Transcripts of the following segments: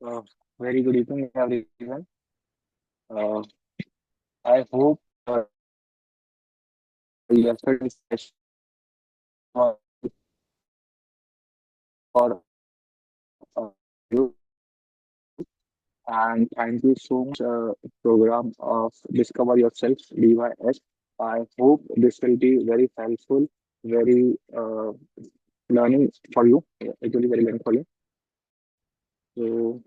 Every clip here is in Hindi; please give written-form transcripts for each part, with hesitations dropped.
Uh, Very good evening, everyone. Uh, I hope yesterday's session was for you, and thank you so much, program of Discover Yourself, DYS. I hope this will be very helpful, very learning for you. It will be very learning for you. So,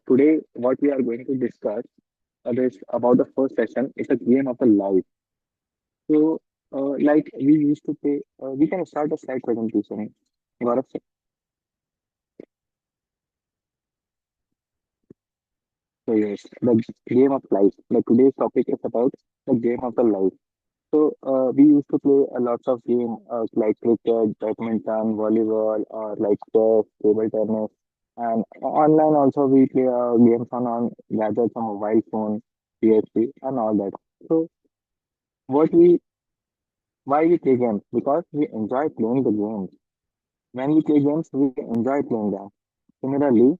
today, what we are going to discuss is about the first session. It's a game of the life. So, like we used to play, we can start a slide presentation. Gaurav, so yes, the game of life. The today's topic is about the game of the life. So, we used to play a lots of game like cricket, badminton, volleyball, or like chess, table tennis, and online also we play games on gadgets on mobile phone, PSP, and all that. So, what we why we play games? Because we enjoy playing the games. When we play games, we enjoy playing them. Similarly,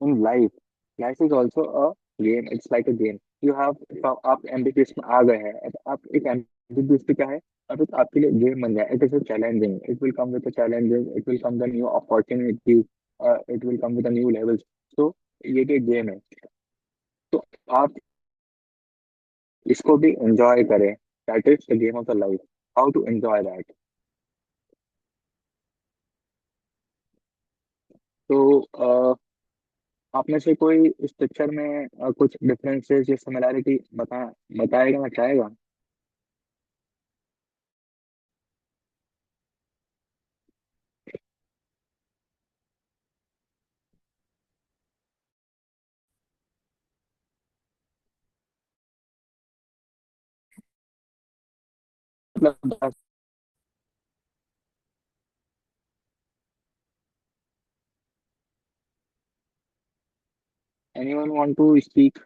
in life, life is also a game. It's like a game. You have तो आप एमबीबीएस में आ गए हैं अब आप एक एमबीबीएस पे क्या है अब एक आपके लिए गेम बन गया it is a challenging it will come with a challenges it will come the new opportunities it will come with the new levels तो ये भी एक गेम है तो आप इसको भी एंजॉय करें that is the game of the life how to enjoy that तो आप में से कोई इस पिक्चर में कुछ डिफरेंसेस या सिमिलैरिटी बताएगा चाहेगा मतलब anyone want to speak?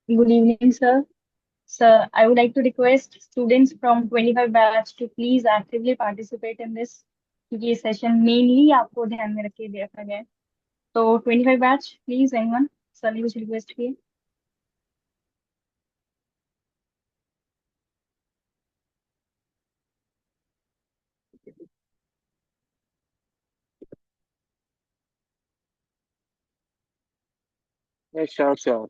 Good evening, sir. Sir, I would like to request students from 25 batch to please actively participate in this क्योंकि ये सेशन मेनली आपको ध्यान में रख के दे रखा गया है तो 25 बैच प्लीज एनीवन सर ने कुछ रिक्वेस्ट किए Yes, sure, sure.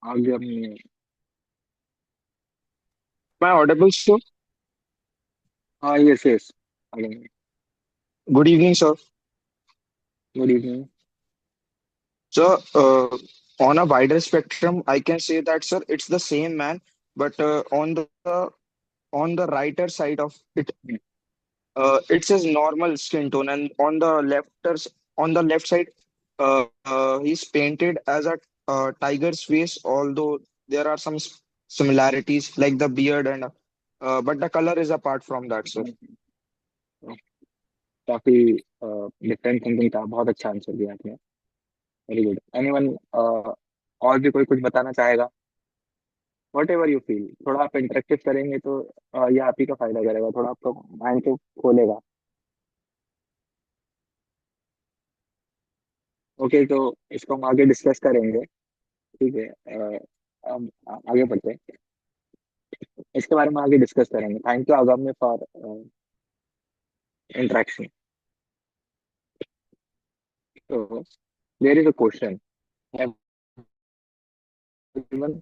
आगे अपनी Am I audible, sir? हाँ यस यस आगे Good evening, sir. Good evening So, on a wider spectrum, I can say that, sir, it's the same man, but on the righter side of it, it says normal skin tone, and on the left side, he's painted as a tiger's face. Although there are some similarities, like the beard but the color is apart from that, sir. काफी डिफरेंट थिंकिंग था बहुत अच्छा आंसर दिया आपने वेरी गुड एनीवन और भी कोई कुछ बताना चाहेगा वट एवर यू फील थोड़ा आप इंटरेक्टिव करेंगे तो ये आप ही का फायदा करेगा थोड़ा आपका माइंड को खोलेगा ओके तो इसको हम आगे डिस्कस करेंगे ठीक है अब आगे बढ़ते हैं इसके बारे में आगे डिस्कस करेंगे थैंक यू आगामी फॉर इंटरेक्शन तो there is a question everyone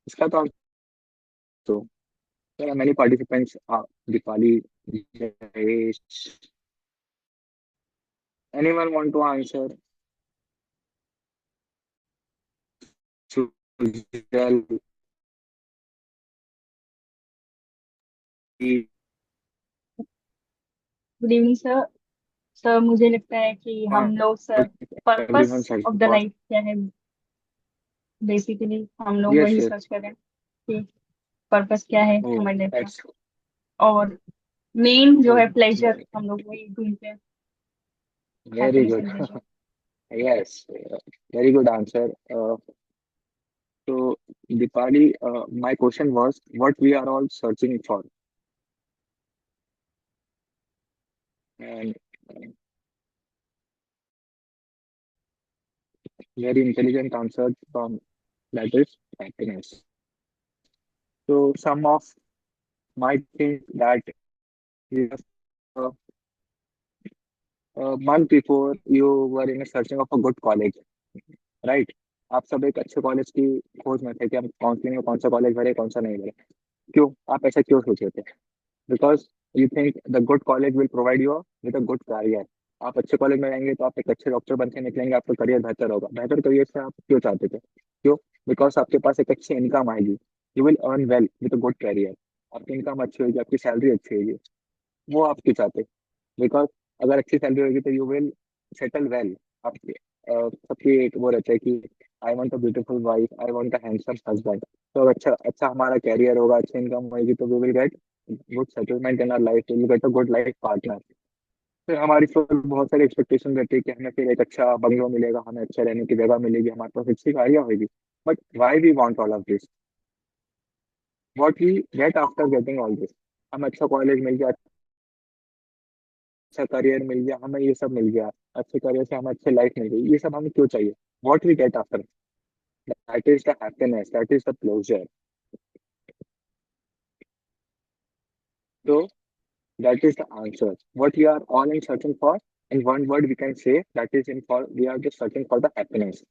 इसका तो there are many participants Dipali Jayesh anyone want to answer Sujal good evening sir sir मुझे लगता है कि हम लोग sir purpose everyone search of the for life क्या है बेसिकली हम लोग yes वही yes सर्च कर रहे हैं कि पर्पस क्या है oh हमारी लाइफ का that's और मेन जो Oh, है प्लेजर, हम लोग वही ढूंढते हैं, very happiness good. And pleasure. Yes, very good answer. So, Dipali, my question was, what we are all searching for? And very intelligent answer from that is happiness. So, some of might think that just a, a month before you were in a searching of a good college, right? आप सब एक अच्छे कॉलेज की खोज में थे कि हम काउंसलिंग में कौन सा कॉलेज भरे कौन सा नहीं भरे। क्यों आप ऐसा क्यों सोचे थे? Because you think the good college will provide you with a good career. आप अच्छे कॉलेज में रहेंगे तो आप एक अच्छे डॉक्टर बन के निकलेंगे, आपका करियर बेहतर होगा। बेहतर करियर से आप क्यों चाहते थे? क्यों? बिकॉज आपके पास एक अच्छी इनकम आएगी, you will earn well with a good career. आपकी इनकम अच्छी होगी, आपकी सैलरी अच्छी होगी, वो आप क्यों चाहते? बिकॉज अगर अच्छी सैलरी होगी तो यू विल सेटल वेल। आपके सबकी एक वो रहता है कि I want a beautiful wife, I want a handsome husband. तो अगर अच्छा अच्छा हमारा कैरियर होगा, अच्छी इनकम होगी, तो we will get good settlement in our life, we will get a good life partner. फिर हमारी फिर बहुत सारी एक्सपेक्टेशन रहती है कि हमें फिर एक अच्छा बंगलो मिलेगा, हमें अच्छा रहने की जगह मिलेगी, हमारे पास अच्छी गाड़ियाँ होगी। But why we want all of this? What we get after getting all this? हमें अच्छा कॉलेज मिल गया, अच्छा करियर मिल गया, हमें ये सब मिल गया, अच्छे करियर से हमें अच्छी लाइफ मिल गई, ये सब हमें क्यों चाहिए? What we get after, that is the happiness, that is the pleasure. तो that is the answer what we are all in searching for. In one word we can say that is in for we are just searching for the happiness.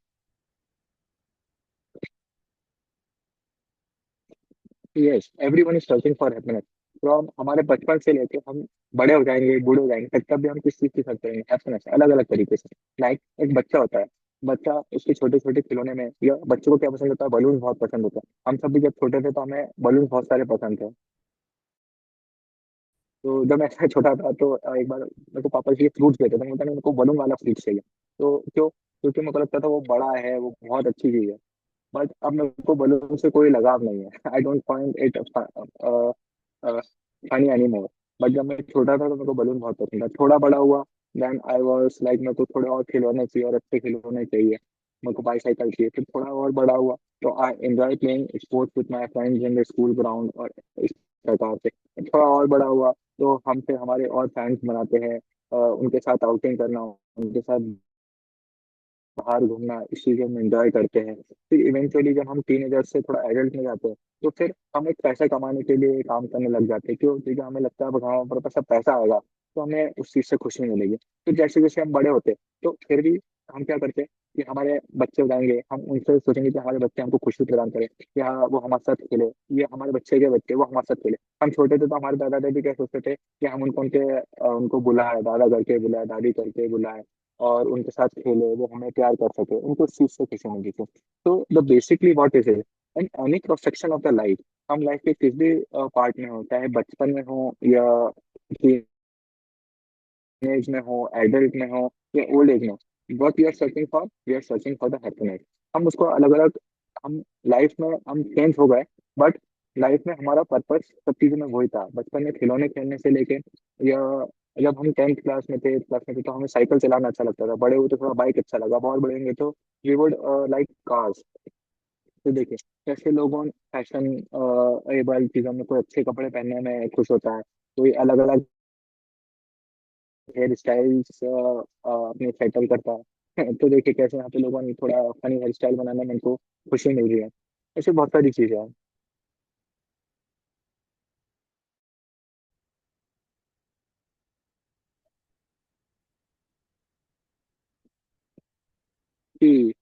Yes, everyone is searching for happiness. From हमारे बचपन से लेके हम बड़े हो जाएंगे, बूढ़े हो जाएंगे, तब तब भी हम किस चीज की सर्च करेंगे? हैप्पीनेस, अलग अलग तरीके से। लाइक एक बच्चा होता है, बच्चा उसके छोटे छोटे खिलौने में, या बच्चों को क्या पसंद होता है? बलून बहुत पसंद होता है। हम सब भी जब छोटे थे तो हमें बलून बहुत सारे पसंद थे। तो जब मैं ऐसा छोटा था तो एक बार मेरे को पापा जी फ्रूट्स देते थे, मैं बोलता नहीं, मेरे को बलून वाला फ्रूट चाहिए। तो क्यों? क्योंकि मेरे को लगता था वो बड़ा है, वो बहुत अच्छी चीज है। बट अब मेरे को बलून से कोई लगाव नहीं है। I don't find it funny any more. But जब मैं छोटा था तो मेरे को बलून बहुत पसंद था। थोड़ा बड़ा हुआ, देन आई वाज लाइक मेरे को थोड़े और खिलौने चाहिए और अच्छे खिलौने चाहिए। मेरे को बाईसाइकिल चाहिए। फिर थोड़ा और बड़ा हुआ तो I enjoy playing sports with my friends in the school ground, और इस प्रकार से। थोड़ा और बड़ा हुआ तो हम फिर हमारे और फ्रेंड्स बनाते हैं, उनके साथ आउटिंग करना, उनके साथ बाहर घूमना, इस चीज़ों में एंजॉय करते हैं। फिर इवेंचुअली जब हम टीनेजर से थोड़ा एडल्ट में जाते हैं तो फिर हम एक पैसा कमाने के लिए काम करने लग जाते हैं। क्यों? क्योंकि हमें लगता है हाँ हमारे पास सब पैसा आएगा तो हमें उस चीज़ से खुशी मिलेगी। फिर जैसे जैसे हम बड़े होते हैं तो फिर भी हम क्या करते हैं कि हमारे बच्चे हो जाएंगे, हम उनसे सोचेंगे कि हमारे बच्चे हमको खुशी प्रदान करें, कि हाँ वो हमारे साथ खेले, ये हमारे बच्चे के बच्चे वो हमारे साथ खेले। हम छोटे थे तो हमारे दादा दादी क्या सोचते थे कि हम उनको उनको बुलाए, दादा करके बुलाए, दादी करके बुलाए, और उनके साथ खेले, वो हमें प्यार कर सके, उनको उस चीज से खुशी मिलती थी। तो the basically what is it, and any cross section of the life, हम लाइफ के किस भी पार्ट में हो, चाहे बचपन में हो या टीनेज में हो, एडल्ट में हो या ओल्ड एज में हो, what we are searching for, we are searching for the happiness. हम उसको अलग अलग, हम लाइफ में हम चेंज हो गए, बट लाइफ में हमारा पर्पस सब चीजों में वही था। बचपन में खिलौने खेलने से लेके, या जब हम 10th क्लास में थे, 8th क्लास में थे, तो हमें साइकिल चलाना अच्छा लगता था। बड़े हुए तो थोड़ा बाइक अच्छा लगा, बहुत बड़े होंगे तो वी वुड लाइक कार्स। तो देखिए कैसे लोगों फैशन एबल चीजों में, कोई अच्छे कपड़े पहनने में खुश होता है, कोई अलग अलग हेयर स्टाइल्स अपने सेटल करता है। तो देखिए कैसे यहाँ पे लोगों ने थोड़ा फनी हेयर स्टाइल बनाने में उनको खुशी मिल रही है। ऐसे बहुत सारी चीजें हैं कि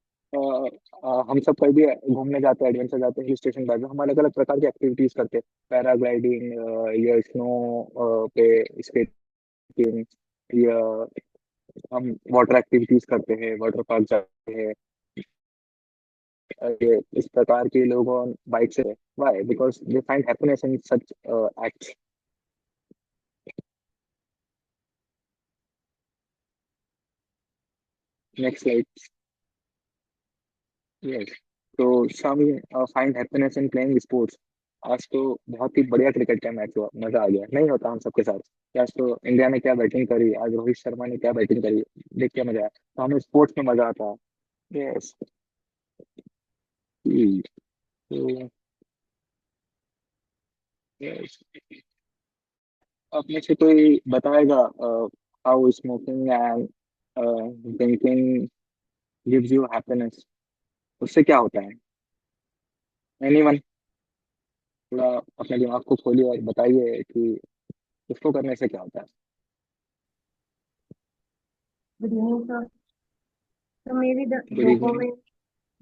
हम सब कहीं भी घूमने जाते हैं, एडवेंचर जाते हैं, हिल स्टेशन जाते हैं, हम अलग अलग प्रकार की एक्टिविटीज करते हैं। पैराग्लाइडिंग, या स्नो पे स्केटिंग, या हम वाटर एक्टिविटीज करते हैं, वाटर पार्क जाते हैं। ये इस प्रकार के लोगों बाइक से, why? Because they find happiness in such act. Next slide. Yes. So some find happiness in playing sports. आज तो बहुत ही बढ़िया क्रिकेट का मैच हुआ, मजा आ गया, नहीं होता हम सबके साथ कि आज तो इंडिया ने क्या बैटिंग करी, आज रोहित शर्मा ने क्या बैटिंग करी, देख के मजा आया, तो हमें स्पोर्ट्स में मजा आता है। यस। तो yes, अब में से कोई बताएगा how smoking and drinking gives you happiness, उससे क्या होता है? एनीवन, थोड़ा अपने दिमाग को खोलिए और बताइए कि इसको करने से क्या होता है। Good evening sir. तो मेरी गुड इवनिंग। डोपामिन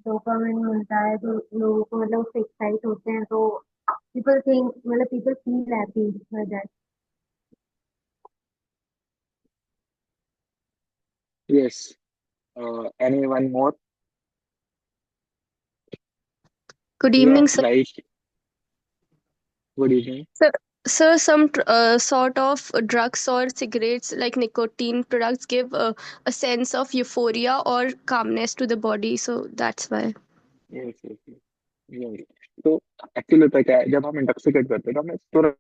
डोपामिन मिलता है तो लोगों को मतलब उससे एक्साइट होते हैं तो पीपल थिंक मतलब people feel happy by that. Yes. Anyone more? Good या evening, sir. Like, good evening. Sir, sir, some sort of drugs or cigarettes like nicotine products give a sense of euphoria or calmness to the body. So that's why. Yes yes yes. तो एक्चुअली होता है क्या है, जब हम इंटॉक्सिकेट करते हैं तो हमें तुरंत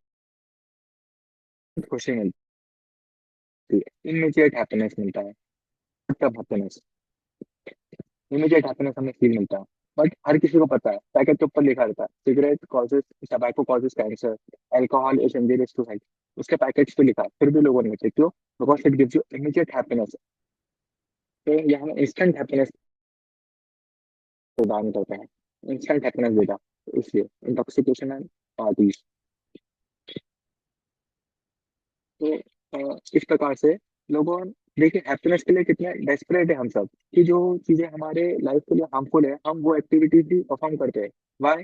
खुशी मिलती है, इमीडिएट हैप्पीनेस मिलता है, तब हैप्पीनेस, इमीडिएट हैप्पीनेस हमें फील मिलता है। बट हर किसी को पता है, पैकेट के ऊपर लिखा रहता है cigarette causes, tobacco causes cancer, alcohol is injurious to health, उसके पैकेट्स पे लिखा है, फिर भी लोगों ने पीते क्यों? Because it gives you immediate happiness. तो ये हमें इंस्टेंट हैप्पीनेस प्रदान करता है, इंस्टेंट हैप्पीनेस देता है, तो इसलिए इंटॉक्सिकेशन एंड पार्टीज। तो इस प्रकार से लोगों, देखिए हैप्पीनेस के लिए कितने डेस्परेट है हम सब, कि जो चीजें हमारे लाइफ के लिए हार्मफुल है हम वो एक्टिविटीज भी परफॉर्म करते हैं। Why?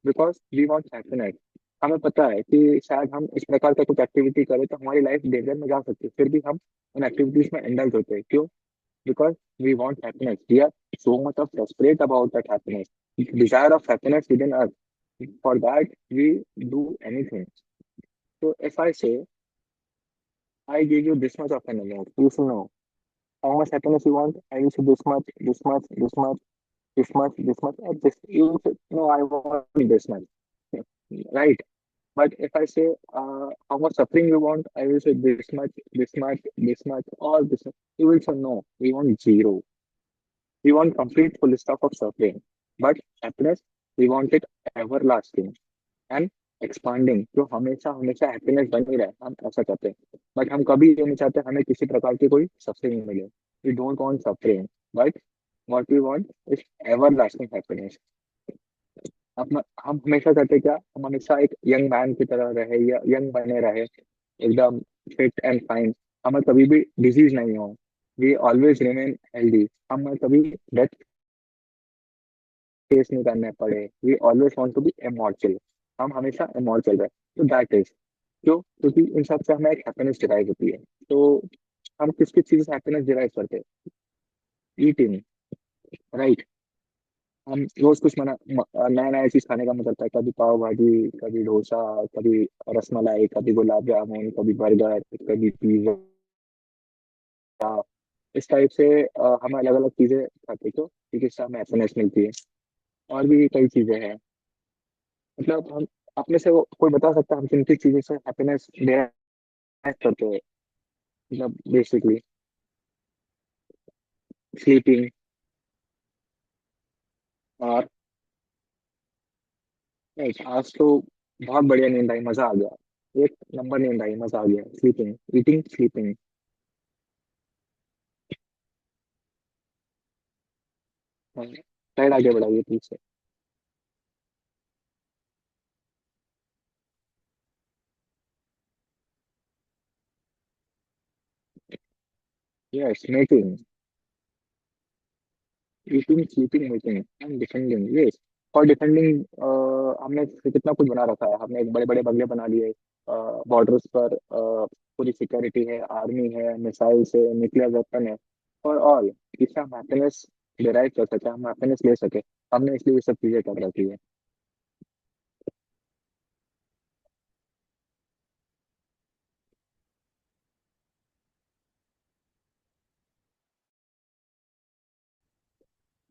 Because we want happiness. हमें पता है कि शायद हम इस प्रकार का कुछ एक्टिविटी करें तो हमारी लाइफ डेंजर में जा सकती है, फिर भी हम उन एक्टिविटीज में इंडल्ज होते हैं, क्यों? Because we want happiness, we are so much of desperate about that happiness, desire of happiness with in us, for that we do anything. So if I say I give you this much of an amount, you should know how much happiness you want. I will say this much, this much, this much, this much, this much, or this. You will say no, I want this much, right? But if I say how much suffering you want, I will say this much, this much, this much, all this much. You will say no, we want zero. We want complete full stop of suffering. But happiness, we want it everlasting and expanding, जो हमेशा हमेशा हैप्पीनेस बनी रहे, हम ऐसा चाहते हैं। बट हम कभी ये नहीं चाहते हमें किसी प्रकार की कोई सफरिंग मिले, we don't want suffering, but what we want is ever lasting happiness. हम हमेशा चाहते हैं क्या, हम हमेशा एक यंग मैन की तरह रहे या यंग बने रहे, एकदम फिट एंड फाइन, हमें कभी भी डिजीज नहीं हो, वी ऑलवेज रिमेन हेल्दी, हमें कभी डेथ फेस नहीं करने पड़े, we always want to be immortal, हम हमेशा इमॉर्टल रहे। तो दैट इज क्यों? क्योंकि इन सब से हमें एक हैप्पीनेस डिराइव होती है। तो हम किस किस चीज से हैप्पीनेस डिराइव करते हैं? Eating, right? हम रोज कुछ नया नया चीज खाने का मन करता है, कभी पाव भाजी, कभी डोसा, कभी रसमलाई, कभी गुलाब जामुन, कभी बर्गर, कभी पिज्जा, इस टाइप से हम अलग अलग चीजें खाते हैं, क्यों? क्योंकि इससे हमें हैप्पीनेस मिलती है। और भी कई चीजें हैं, मतलब हम अपने से कोई बता सकता है हम किन किन चीजों से हैप्पीनेस डिराइव करते हैं? मतलब बेसिकली स्लीपिंग, और नहीं, आज तो बहुत बढ़िया नींद आई, मजा आ गया, एक नंबर नींद आई, मजा आ गया। Sleeping, eating, sleeping. साइड आगे बढ़ाइए पीछे। Yes, making, eating, sleeping, making and defending. Yes, और डिफेंडिंग, हमने कितना कुछ बना रखा है, हमने एक बड़े बड़े बंगले बना लिए, बॉर्डर्स पर पूरी सिक्योरिटी है, आर्मी है, मिसाइल्स है, न्यूक्लियर वेपन है, और ऑल, इससे हम हैप्पीनेस डिराइव कर सके, हम हैप्पीनेस ले सके, हमने इसलिए ये सब चीजें कर रखी है।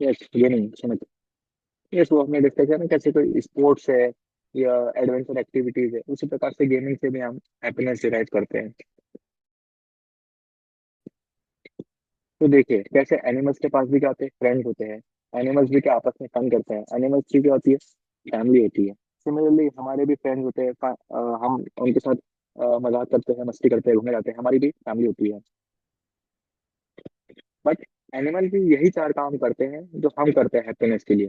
यस, गेमिंग समझ। यस, वो हमने डिस्कस किया ना, कैसे कोई स्पोर्ट्स है, या एडवेंचर एक्टिविटीज है, उसी प्रकार से गेमिंग से भी हम हैप्पीनेस डिराइव करते हैं। तो देखिए कैसे एनिमल्स के पास भी क्या होते हैं, फ्रेंड्स होते हैं। एनिमल्स भी क्या आपस में फन करते हैं। एनिमल्स की क्या होती है, फैमिली होती है। सिमिलरली हमारे भी फ्रेंड्स होते हैं, हम उनके साथ मजाक करते हैं, मस्ती करते हैं, घूमने जाते हैं, हमारी भी फैमिली होती है। बट एनिमल भी यही चार काम करते हैं जो हम करते हैं हैप्पीनेस के लिए।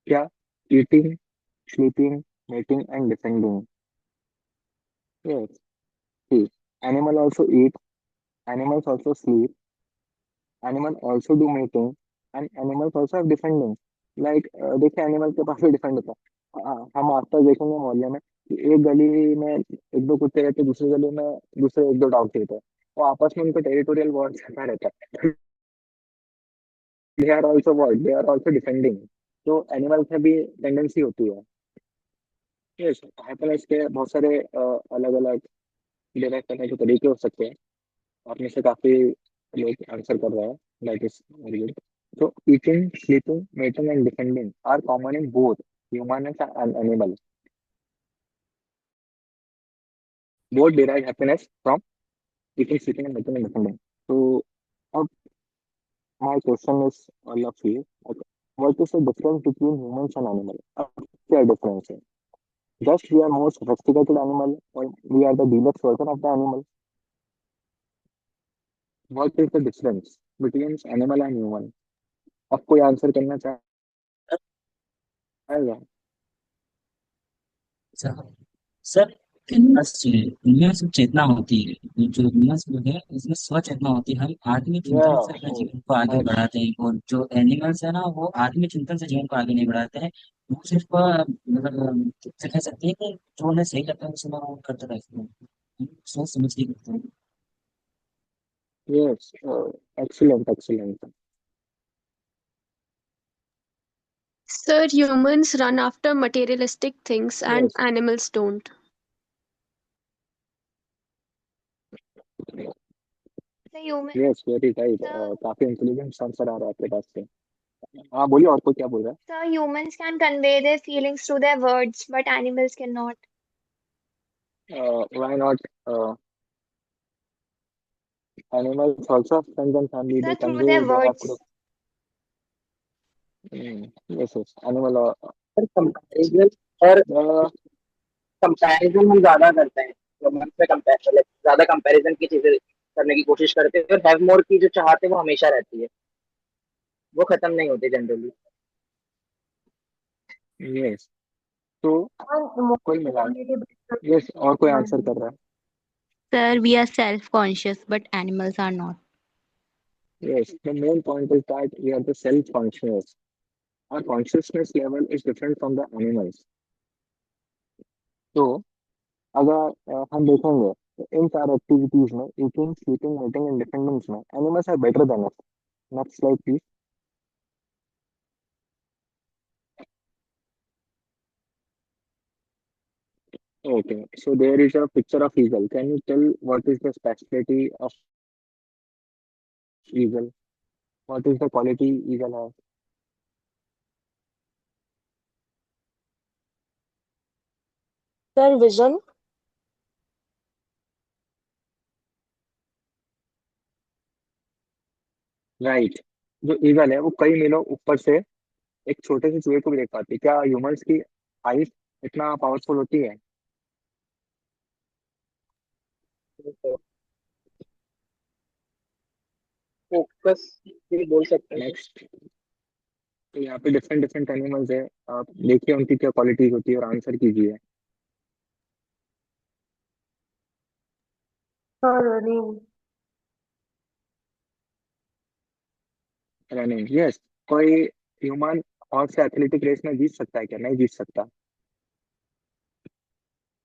क्या? Eating, sleeping, mating and defending. Yes. Animal also eat, animals also sleep, animal also do mating and animals also have defending. Like देखिए एनिमल के पास भी डिफेंड होता है। हम आसपास देखेंगे मोहल्ले में कि एक गली में एक दो कुत्ते रहते हैं, दूसरी गली में दूसरे एक दो डॉग रहते हैं। वो आपस में उनका टेरिटोरियल वॉर चलता रहता है। They are also war, they are also defending. तो एनिमल्स में भी टेंडेंसी होती है। यस। हैप्पीनेस के बहुत सारे अलग अलग डिराइव करने के तरीके हो सकते हैं। आप में से काफी लोग आंसर कर रहे हैं, that is very good. So eating, sleeping, mating, and defending are common in both human and animal. Both derive happiness from eating, sleeping, and mating and defending. So अब my question is all of you. Okay. What is the difference between humans and animal? अब क्या difference है? Just we are more sophisticated animal or we are the deluxe version of the animal. What is the difference between animal and human? अब कोई आंसर करना चाहेगा? सर सर, इनमें इनमें सिर्फ चेतना होती है। ये जो ह्यूमंस लोग हैं इसमें स्व चेतना होती है। हम आत्मिक चिंतन से अपने जीवन को आगे Yeah. बढ़ाते हैं, और जो एनिमल्स है ना वो आत्मिक चिंतन से जीवन को आगे नहीं बढ़ाते हैं। वो सिर्फ मतलब से कह सकते हैं कि जो उन्हें सही लगता है उसे वो करते रहते हैं। हम सोच समझ के करते हैं। Yes. Excellent, excellent. Sir, humans run after materialistic things and Yes. animals don't. The human yes very right. the काफी इंटेलिजेंट आंसर आ रहा है आपके पास से। हाँ बोलिए, और कोई क्या बोल रहा the humans can convey their feelings through their words, but animals cannot. है? Why not? Animals also friends and family, they So through convey, their they have words. Yes yes animal. पर कंपैरिजन और द कंपैरिजन हम ज्यादा करते हैं। ह्यूमन से कंपेयर मतलब ज्यादा कंपैरिजन की चीजें करने की कोशिश करते हैं, और हैव मोर की जो चाहते हैं वो हमेशा रहती है, वो खत्म नहीं होती जनरली। यस। तो और कोई मिला? emotionally यस, और कोई आंसर based. कर रहा Sir, we are self-conscious, but animals are not. है? Yes, the main point is that we are the self conscious. Our consciousness level is different from the animals. तो अगर हम देखेंगे तो इन चार एक्टिविटीज में, eating, sleeping, mating and defending में, animals are better than us. Next slide please. Okay, so there is a picture of eagle. Can you tell what is the specialty of eagle? What is the quality eagle has? Sir, vision. Right. जो ईगल है वो कई मीलों ऊपर से एक छोटे से चूहे को भी देख पाती है। क्या ह्यूमंस की आइज इतना पावरफुल होती है? फोकस भी बोल सकते हैं। नेक्स्ट। तो यहाँ पे डिफरेंट डिफरेंट एनिमल्स है, आप देखिए उनकी क्या क्वालिटीज होती है और आंसर कीजिए। running. Running, yes. कोई ह्यूमन और से एथलेटिक रेस में जीत सकता है क्या? नहीं जीत सकता।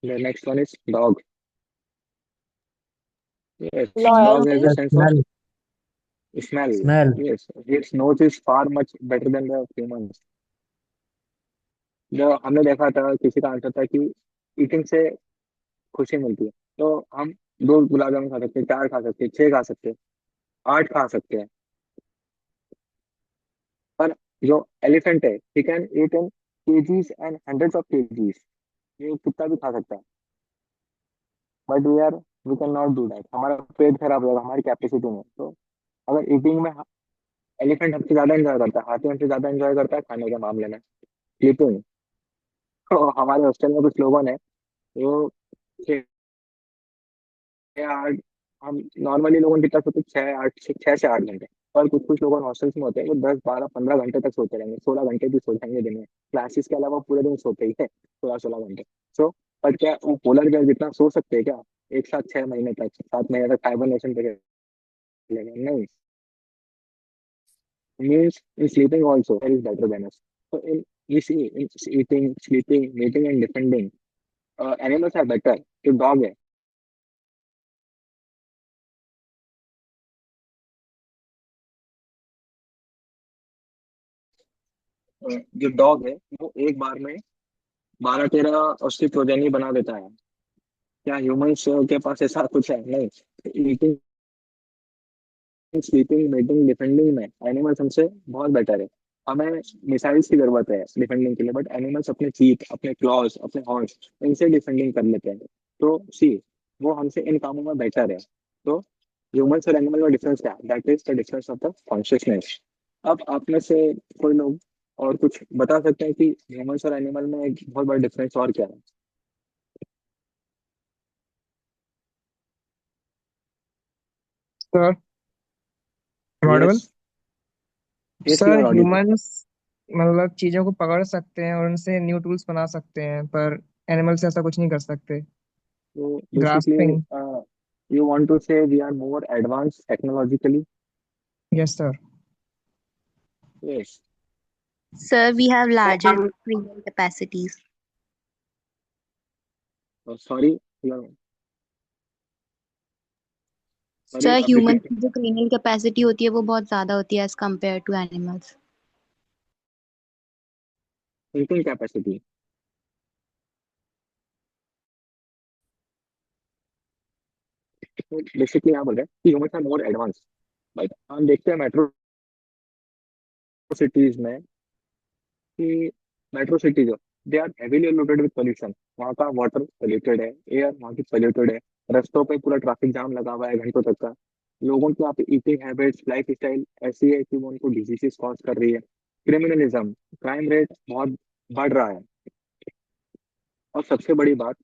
Next one is dog. Yes, dog has Loyalty. A sir sense of smell. smell. Smell. Yes, its nose is far much better than the humans. जो हमने देखा था, किसी का आंसर था कि ईटिंग से खुशी मिलती है। तो हम दो गुलाब जामुन खा सकते हैं, चार खा सकते हैं, छह खा सकते हैं, आठ खा सकते हैं। पर जो एलिफेंट है, he can eat in KGs and hundreds of KGs. ये कितना भी खा सकता है, but we can not do that. हमारा पेट खराब हो जाएगा हमारी कैपेसिटी में। तो अगर ईटिंग में एलिफेंट हमसे ज्यादा एंजॉय करता है, हाथी हमसे ज्यादा एंजॉय करता है खाने के मामले में स्लीपिंग। तो हमारे हॉस्टल में कुछ लोगों ने वो 6 8, हम नॉर्मली लोगों ने कितना सोते हैं, 6 8 और कुछ कुछ लोग हॉस्टल्स में होते हैं वो 10 12 15 घंटे तक सोते रहेंगे, 16 घंटे भी सो जाएंगे दिन में। क्लासेस के अलावा पूरे दिन सोते ही है 16 16 घंटे। सो पर क्या वो पोलर बेयर जितना सो सकते हैं क्या एक साथ 6 महीने तक, 7 महीने तक हाइबरनेशन पे चलेगा? नहीं। Means in sleeping also there is better than us. So in eating, sleeping, mating and defending, animals are better। जो डॉग है, वो एक बार में 12 13 उसकी प्रोजेनी बना देता है। क्या ह्यूमंस के पास ऐसा कुछ है? नहीं। ईटिंग, स्लीपिंग, मेटिंग, डिफेंडिंग में एनिमल्स हमसे बहुत बेटर है। हमें मिसाइल्स की जरूरत है डिफेंडिंग के लिए, बट एनिमल्स अपने चीथ, अपने क्लॉज, अपने हॉर्न्स, इनसे डिफेंडिंग कर लेते हैं। तो सी वो हमसे इन कामों में बेटर है। तो ह्यूमंस और एनिमल का डिफरेंस क्या है? That is the difference of the consciousness. अब आप में से कोई लोग और कुछ बता सकते हैं कि ह्यूमंस और एनिमल में एक बहुत बड़ा डिफरेंस और क्या है? Sir yes. Audible. Yes you sir are audible. Humans मतलब चीजों को पकड़ सकते हैं और उनसे न्यू टूल्स बना सकते हैं, पर एनिमल्स ऐसा कुछ नहीं कर सकते। So basically, grasping. you want to say we are more advanced technologically? Yes sir. Yes. Sir, we have So larger cranial capacities. sorry, no, sorry, sir आप ह्यूमन repeat। की जो क्रेनियल कैपेसिटी होती है वो बहुत ज्यादा होती है as compare to animals. Thinking capacity। तो बेसिकली यहाँ बोल रहे हैं कि humans are more advance. But हम देखते हैं मेट्रो सिटीज में कि metro cities they are heavily loaded with pollution. वहाँ का वाटर पोल्यूटेड है, एयर वहाँ की पोल्यूटेड है, रास्तों पे पूरा ट्रैफिक जाम लगा हुआ है घंटों तक का। लोगों की वहाँ पे ईटिंग हैबिट्स, लाइफ स्टाइल ऐसी है कि वो उनको डिजीजेस कॉज कर रही है। क्रिमिनलिज्म, क्राइम रेट बहुत बढ़ रहा है। और सबसे बड़ी बात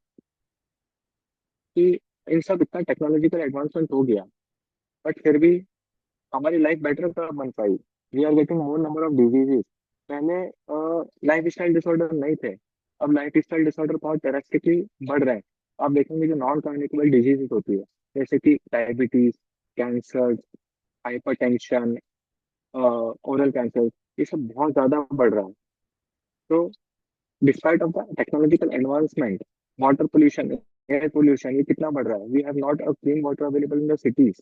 कि इन सब इतना टेक्नोलॉजिकल एडवांसमेंट हो गया, बट फिर भी हमारी लाइफ बेटर कब बन पाई? We are getting more number of diseases. पहले लाइफ स्टाइल डिसऑर्डर नहीं थे, अब लाइफ स्टाइल डिसऑर्डर बहुत ड्रास्टिकली बढ़ रहे हैं। आप देखेंगे जो नॉन कम्युनिकेबल डिजीजेस होती है जैसे कि diabetes, cancer, hypertension, oral cancer, ये सब बहुत ज्यादा बढ़ रहा है। तो despite of the technological advancement, water pollution, air pollution ये कितना बढ़ रहा है। We have not a clean water available in the cities.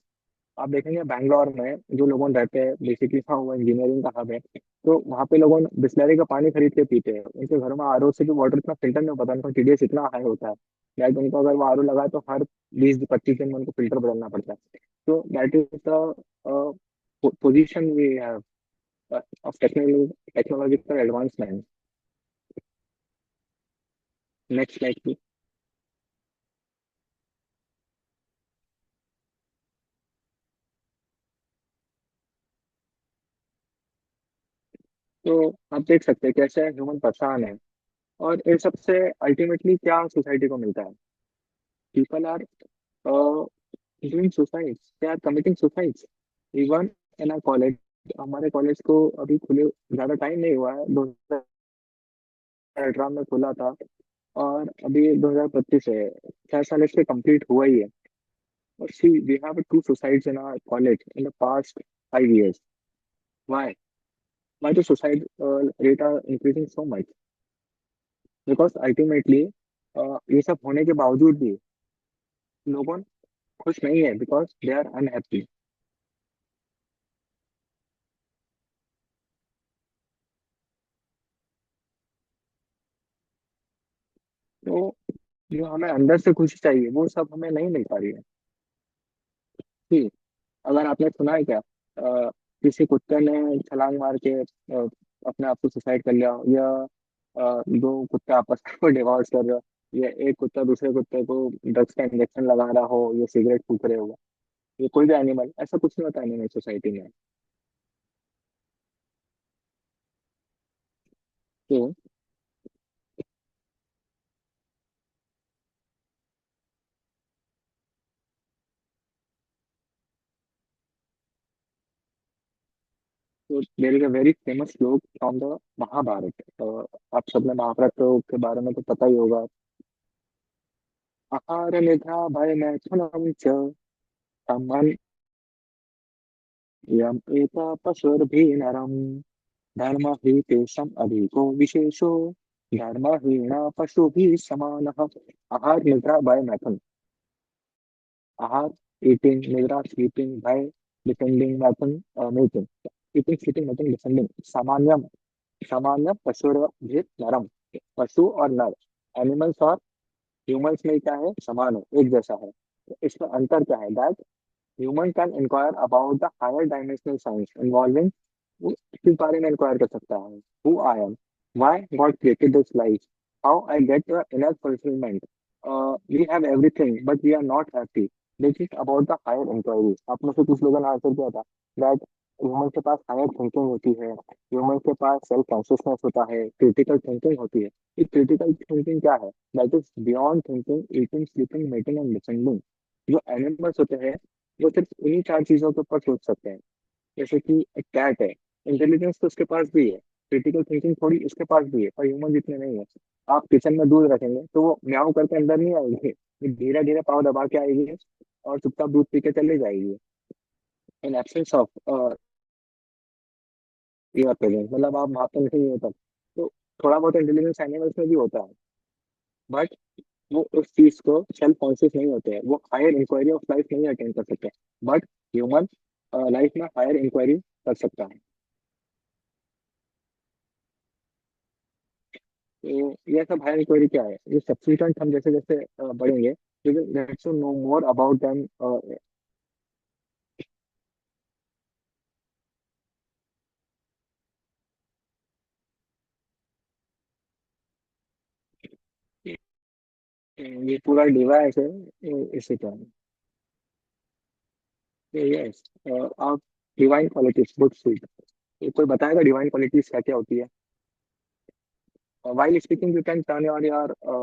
आप देखेंगे बैंगलोर में जो लोग रहते हैं बेसिकली, हाँ वो इंजीनियरिंग का हब है, तो वहाँ पे लोग बिस्लरी का पानी खरीद के पीते हैं। उनके घरों में आरओ से भी वाटर इतना फिल्टर नहीं होता, उनका टीडीएस इतना हाई होता है। लाइक उनको अगर वो आरओ लगाए तो हर 20 25 दिन में उनको फिल्टर बदलना पड़ता है। तो that is the position we have of technological advancement. Next slide. तो आप देख सकते हैं कैसे ह्यूमन परेशान है। और इन सबसे अल्टीमेटली क्या सोसाइटी को मिलता है? People are doing suicide, they are committing suicide. Even in our college, हमारे कॉलेज को अभी खुले ज्यादा टाइम नहीं हुआ है, 2018 में खुला था और अभी 2025 है, 6 साल इसके कंप्लीट हुआ ही है। और see we have two suicides in our college in the past 5 years। Why? Why the suicide rate are increasing so much? Because ultimately ये सब होने के बावजूद भी लोगों खुश नहीं है, बिकॉज दे आर अनहैप्पी। तो जो हमें अंदर से खुशी चाहिए वो सब हमें नहीं मिल पा रही है। ठीक। अगर आपने सुना है क्या किसी कुत्ते ने छलांग मार के अपने आप को सुसाइड कर लिया, या दो कुत्ते आपस में डिवोर्स कर रहे हो, या एक कुत्ता दूसरे कुत्ते को ड्रग्स का इंजेक्शन लगा रहा हो, या सिगरेट फूक रहे हो, ये कोई भी एनिमल, ऐसा कुछ नहीं होता एनिमल सोसाइटी में। तो there is a very famous shloka from the Mahabharata. आप सबने महाभारत के बारे में तो पता ही होगा। आहार निद्रा भय मैथुनं च तमन् यम एता पशुर्भिनरम धर्महि तेषाम् अधिको विशेषो धर्महीना पशुभिः समानः। आहार निद्रा भय मैथुन। आहार ईटिंग, निद्रा स्लीपिंग, भय डिफेंडिंग, मैथुन mating. Eating sleeping mating defending. सामान्य, सामान्य पशुर्भिः नरम। पशु और नर, एनिमल्स और ह्यूमंस में क्या है, समान है, एक जैसा है। तो इसमें अंतर क्या है, that human can inquire about the higher dimensional science involving. वो किस बारे में इंक्वायर कर सकता है, who I am, why God created this life, how I get the inner fulfillment, we have everything but we are not happy. This is about the higher inquiry. आप में से कुछ लोगों ने आंसर किया था दैट ह्यूमन के पास हायर थिंकिंग होती है, ह्यूमन के पास सेल्फ कॉन्शियसनेस होता है, क्रिटिकल थिंकिंग होती है। ये क्रिटिकल थिंकिंग क्या है, that is beyond thinking, eating sleeping mating and defending. जो एनिमल्स होते हैं वो सिर्फ इन्हीं चार चीजों के ऊपर सोच सकते हैं। जैसे कि एक कैट है, इंटेलिजेंस तो उसके पास भी है, क्रिटिकल थिंकिंग थोड़ी उसके पास भी है, पर ह्यूमन जितने नहीं है। आप किचन में दूध रखेंगे तो वो म्याऊं करके अंदर नहीं आएगी, वो धीरे धीरे पाव दबा के आएगी और चुपचाप दूध पी के चले जाएगी, in absence of your presence. मतलब आप वहां पे नहीं हो तब। तो थोड़ा बहुत इंटेलिजेंस एनिमल्स में भी होता है, बट वो उस चीज को सेल्फ कॉन्शियस नहीं होते हैं, वो हायर इंक्वायरी ऑफ लाइफ नहीं अटेंड कर सकते। बट ह्यूमन लाइफ में हायर इंक्वायरी कर सकता है। तो ये सब हायर इंक्वायरी क्या है, ये सब्सिक्वेंट हम जैसे जैसे बढ़ेंगे, let's to know more about them. ये पूरा डिवाइस है, इसी तरह। यस, आप डिवाइन क्वालिटीज गुड स्वीट, कोई बताएगा डिवाइन क्वालिटीज क्या क्या होती है? While speaking, you can turn your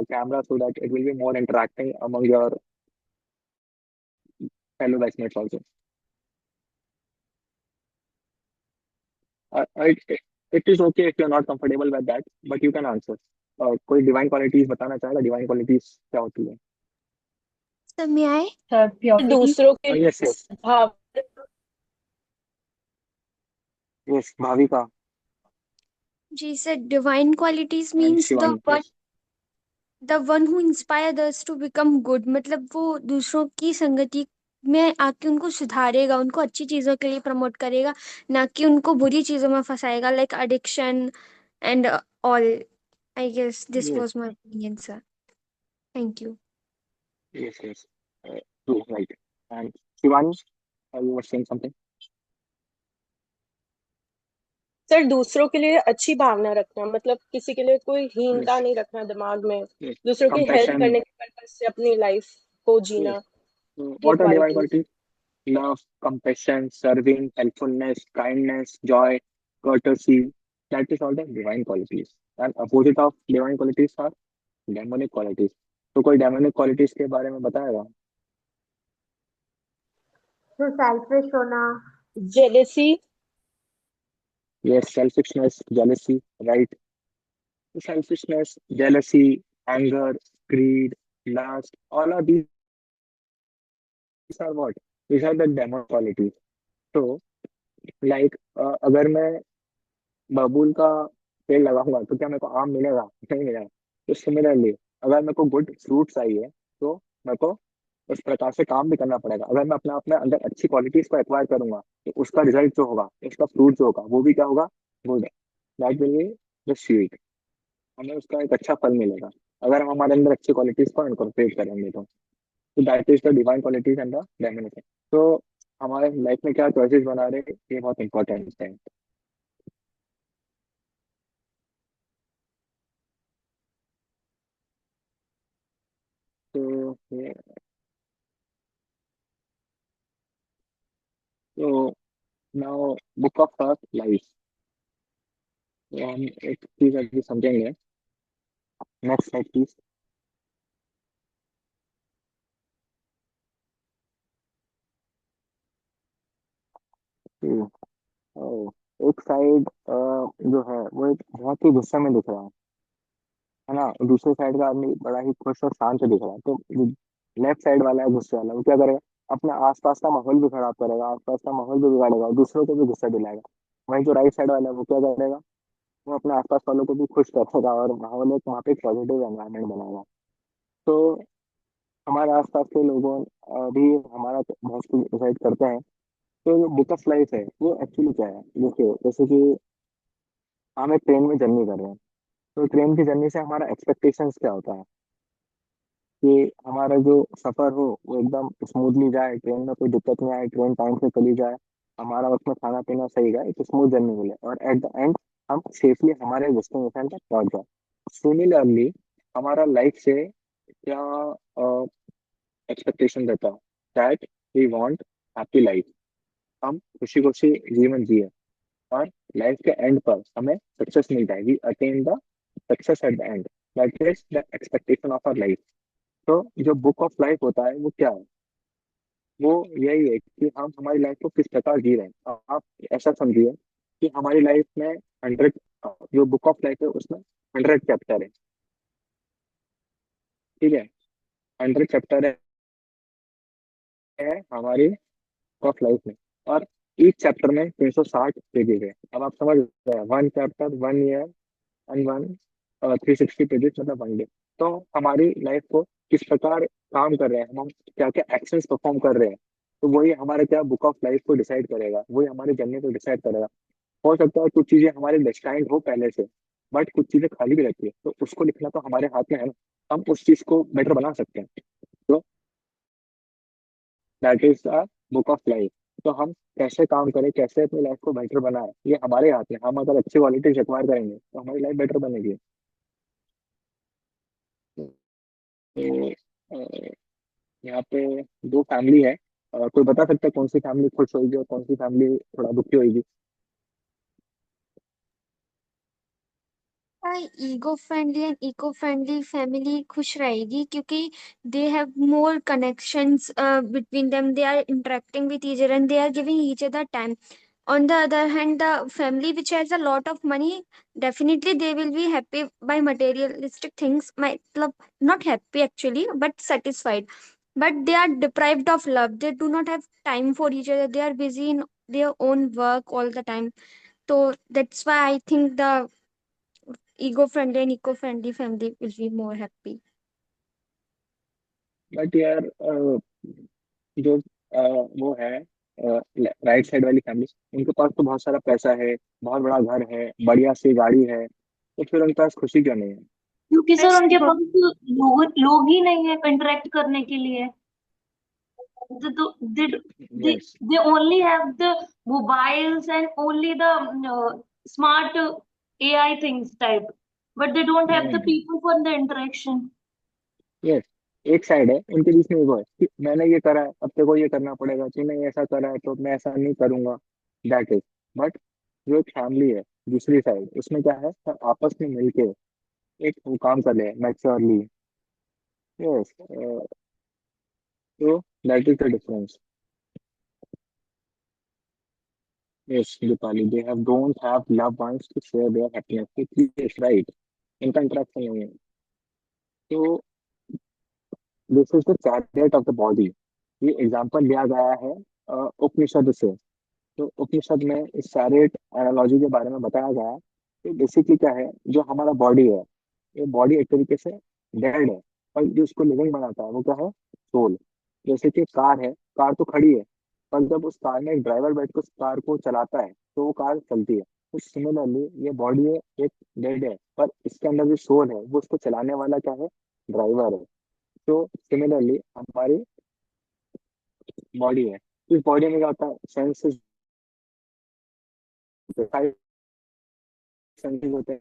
camera so that it will be more interacting among your fellow batchmates also. It is okay if you are not comfortable with that, but you can answer. कोई डिवाइन क्वालिटीज बताना चाहेगा, डिवाइन क्वालिटीज क्या होती है? सर मैं आए। Sir purity. दूसरों के यस यस भाव yes, Bhavika ji sir, divine qualities and means Shivani, yes. The one who inspire us to become good. मतलब वो दूसरों की संगति में आके उनको सुधारेगा, उनको अच्छी चीजों के लिए प्रमोट करेगा, ना कि उनको बुरी चीजों में फंसाएगा, like addiction and all. I guess this yes was my opinion sir. Thank you. Yes yes, true, right. And Shivani, you were saying something? Sir दूसरों के लिए अच्छी भावना रखना, मतलब किसी के लिए कोई हीनता Yes, नहीं रखना दिमाग में, yes. दूसरों की हेल्प Compassion, करने के पर्पज से अपनी लाइफ को yes. जीना, So ये what are divine qualities. qualities? Love, compassion, serving, helpfulness, kindness, joy, courtesy. That is all the divine qualities. And opposite of divine qualities are demonic qualities. तो कोई demonic qualities के बारे में बताएगा? तो सेल्फिश होना। Jealousy. Yes, selfishness, jealousy, right? So selfishness, jealousy, anger, greed, lust, all of these are what? These are the demonic qualities. So, like, अगर मैं बबूल का पेड़ लगाऊंगा तो क्या मेरे को आम मिलेगा? नहीं मिलेगा। तो सिमिलरली, अगर मेरे को गुड फ्रूट चाहिए तो मेरे को उस प्रकार से काम भी करना पड़ेगा। अगर मैं अपने आप में अंदर अच्छी क्वालिटीज को एक्वायर करूंगा तो उसका रिजल्ट जो होगा, उसका फ्रूट जो होगा, वो भी क्या होगा? Good. That will be the sweet. हमें उसका एक अच्छा फल मिलेगा अगर हम हमारे अंदर अच्छी क्वालिटीज को इनकॉर्पोरेट करेंगे तो that is the divine qualities and the dimension. तो हमारे लाइफ में क्या चॉइसेस बना रहे हैं, ये बहुत इंपॉर्टेंट है। ओके, तो नाउ बुक ऑफ लाइफ, तो हम एक चीज अभी समझेंगे। Next slide please. एक साइड जो है वो एक बहुत ही गुस्से में दिख रहा है ना, दूसरे साइड का आदमी बड़ा ही खुश और शांत दिख रहा है। तो लेफ्ट साइड वाला है गुस्से वाला, वो क्या करेगा, अपने आसपास का माहौल भी खराब करेगा, आसपास का माहौल भी बिगाड़ेगा और दूसरों को भी गुस्सा दिलाएगा। वहीं जो राइट साइड वाला है वो क्या करेगा, वो अपने आसपास वालों को भी खुश करेगा और माहौल एक वहाँ पे एक पॉजिटिव एनवायरनमेंट बनाएगा। तो हमारे आसपास के लोगों भी हमारा बहुत कुछ डिसाइड करते हैं। तो जो बुक ऑफ लाइफ है वो एक्चुअली क्या है, देखिए जैसे कि हम एक ट्रेन में जर्नी कर रहे हैं, तो ट्रेन की जर्नी से हमारा एक्सपेक्टेशंस क्या होता है कि हमारा जो सफर हो वो एकदम स्मूथली जाए, ट्रेन में कोई दिक्कत नहीं आए, ट्रेन टाइम से चली जाए, हमारा उसमें खाना पीना सही जाए, एक स्मूथ जर्नी मिले और एट द एंड हम सेफली हमारे डेस्टिनेशन तक पहुंच जाए। सिमिलरली हमारा लाइफ से क्या एक्सपेक्टेशन रहता है, that we want happy life, हम खुशी खुशी जीवन जिए और लाइफ के एंड पर हमें सक्सेस मिल जाए, we attain the success at the end, that is the expectation of our life. तो जो बुक ऑफ लाइफ होता है वो क्या है, वो यही है कि हम हमारी लाइफ को किस प्रकार जी रहे हैं। आप ऐसा समझिए कि हमारी लाइफ में 100, जो बुक ऑफ लाइफ है उसमें 100 चैप्टर है, ठीक है, 100 चैप्टर है हमारी बुक ऑफ लाइफ में, और ईच चैप्टर में 360 पेजेज है। अब आप समझ रहे हैं, 1 चैप्टर 1 ईयर एंड 360 पेजेस मतलब 1 डे। तो हमारी लाइफ को किस प्रकार काम कर रहे हैं हम क्या क्या एक्शंस परफॉर्म कर रहे हैं, तो वही हमारे क्या बुक ऑफ लाइफ को डिसाइड करेगा, वही हमारे जर्नी को डिसाइड करेगा। हो सकता है कुछ चीजें हमारे डिस्टाइंड हो पहले से, बट कुछ चीजें खाली भी रहती है, तो उसको लिखना तो हमारे हाथ में है ना, हम उस चीज को बेटर बना सकते हैं। तो that is the book of life. तो हम कैसे काम करें, कैसे अपनी लाइफ को बेटर बनाए, ये हमारे हाथ में। हम अगर अच्छी क्वालिटीज एक्वायर करेंगे तो हमारी लाइफ बेटर बनेगी। तो यहाँ पे दो फैमिली है, कोई बता सकता है कौन सी फैमिली खुश होगी और कौन सी फैमिली थोड़ा दुखी होगी। Ego friendly and eco friendly family खुश रहेगी क्योंकि they have more connections between them, they are interacting with each other and they are giving each other time. On the other hand, the family which has a lot of money, definitely they will be happy by materialistic things. मतलब not happy actually, but satisfied. But they are deprived of love. They do not have time for each other. They are busy in their own work all the time. So that's why I think the ego-friendly and eco-friendly family will be more happy. But यार जो वो है राइट साइड वाली फैमिली, उनके पास तो बहुत सारा पैसा है, बहुत बड़ा घर है, बढ़िया सी गाड़ी है, तो फिर उनके पास खुशी क्यों नहीं है। क्योंकि सर That's उनके true. पास लोग ही नहीं है इंटरेक्ट करने के लिए। they, do- they, they, yes, they only have the mobiles and only the smart AI things type, but they don't have the people for the interaction. Yes, एक साइड है उनके बीच में वो है कि मैंने ये करा है अब तेरे को ये करना पड़ेगा, तूने ऐसा करा है तो मैं ऐसा नहीं करूंगा, दैट इज। बट जो एक फैमिली है दूसरी साइड, उसमें क्या है, सब आपस में मिलके एक वो काम कर रहे हैं मैच्योरली। यस, तो that is the difference. Yes Deepali, they have don't have love ones to share their happiness, yes right, इनका इंटरेक्शन नहीं है। तो this is the chariot of the body, ये एग्जाम्पल लिया गया है उपनिषद से। तो उपनिषद में इस चैरियट एनालॉजी के बारे में बताया गया है कि बेसिकली क्या है, जो हमारा बॉडी है, ये बॉडी एक तरीके से डेड है, और जो उसको लिविंग बनाता है वो क्या है, सोल। जैसे कि कार है, कार तो खड़ी है, पर जब उस कार में एक ड्राइवर बैठ कर उस कार को चलाता है तो वो कार चलती है। तो सिमिलरली ये बॉडी है, एक डेड है, पर इसके अंदर जो सोल है वो उसको चलाने वाला क्या है, ड्राइवर है। तो सिमिलरली हमारी बॉडी है, इस बॉडी में क्या होता है, सेंसेस, फाइव सेंसेस होते हैं,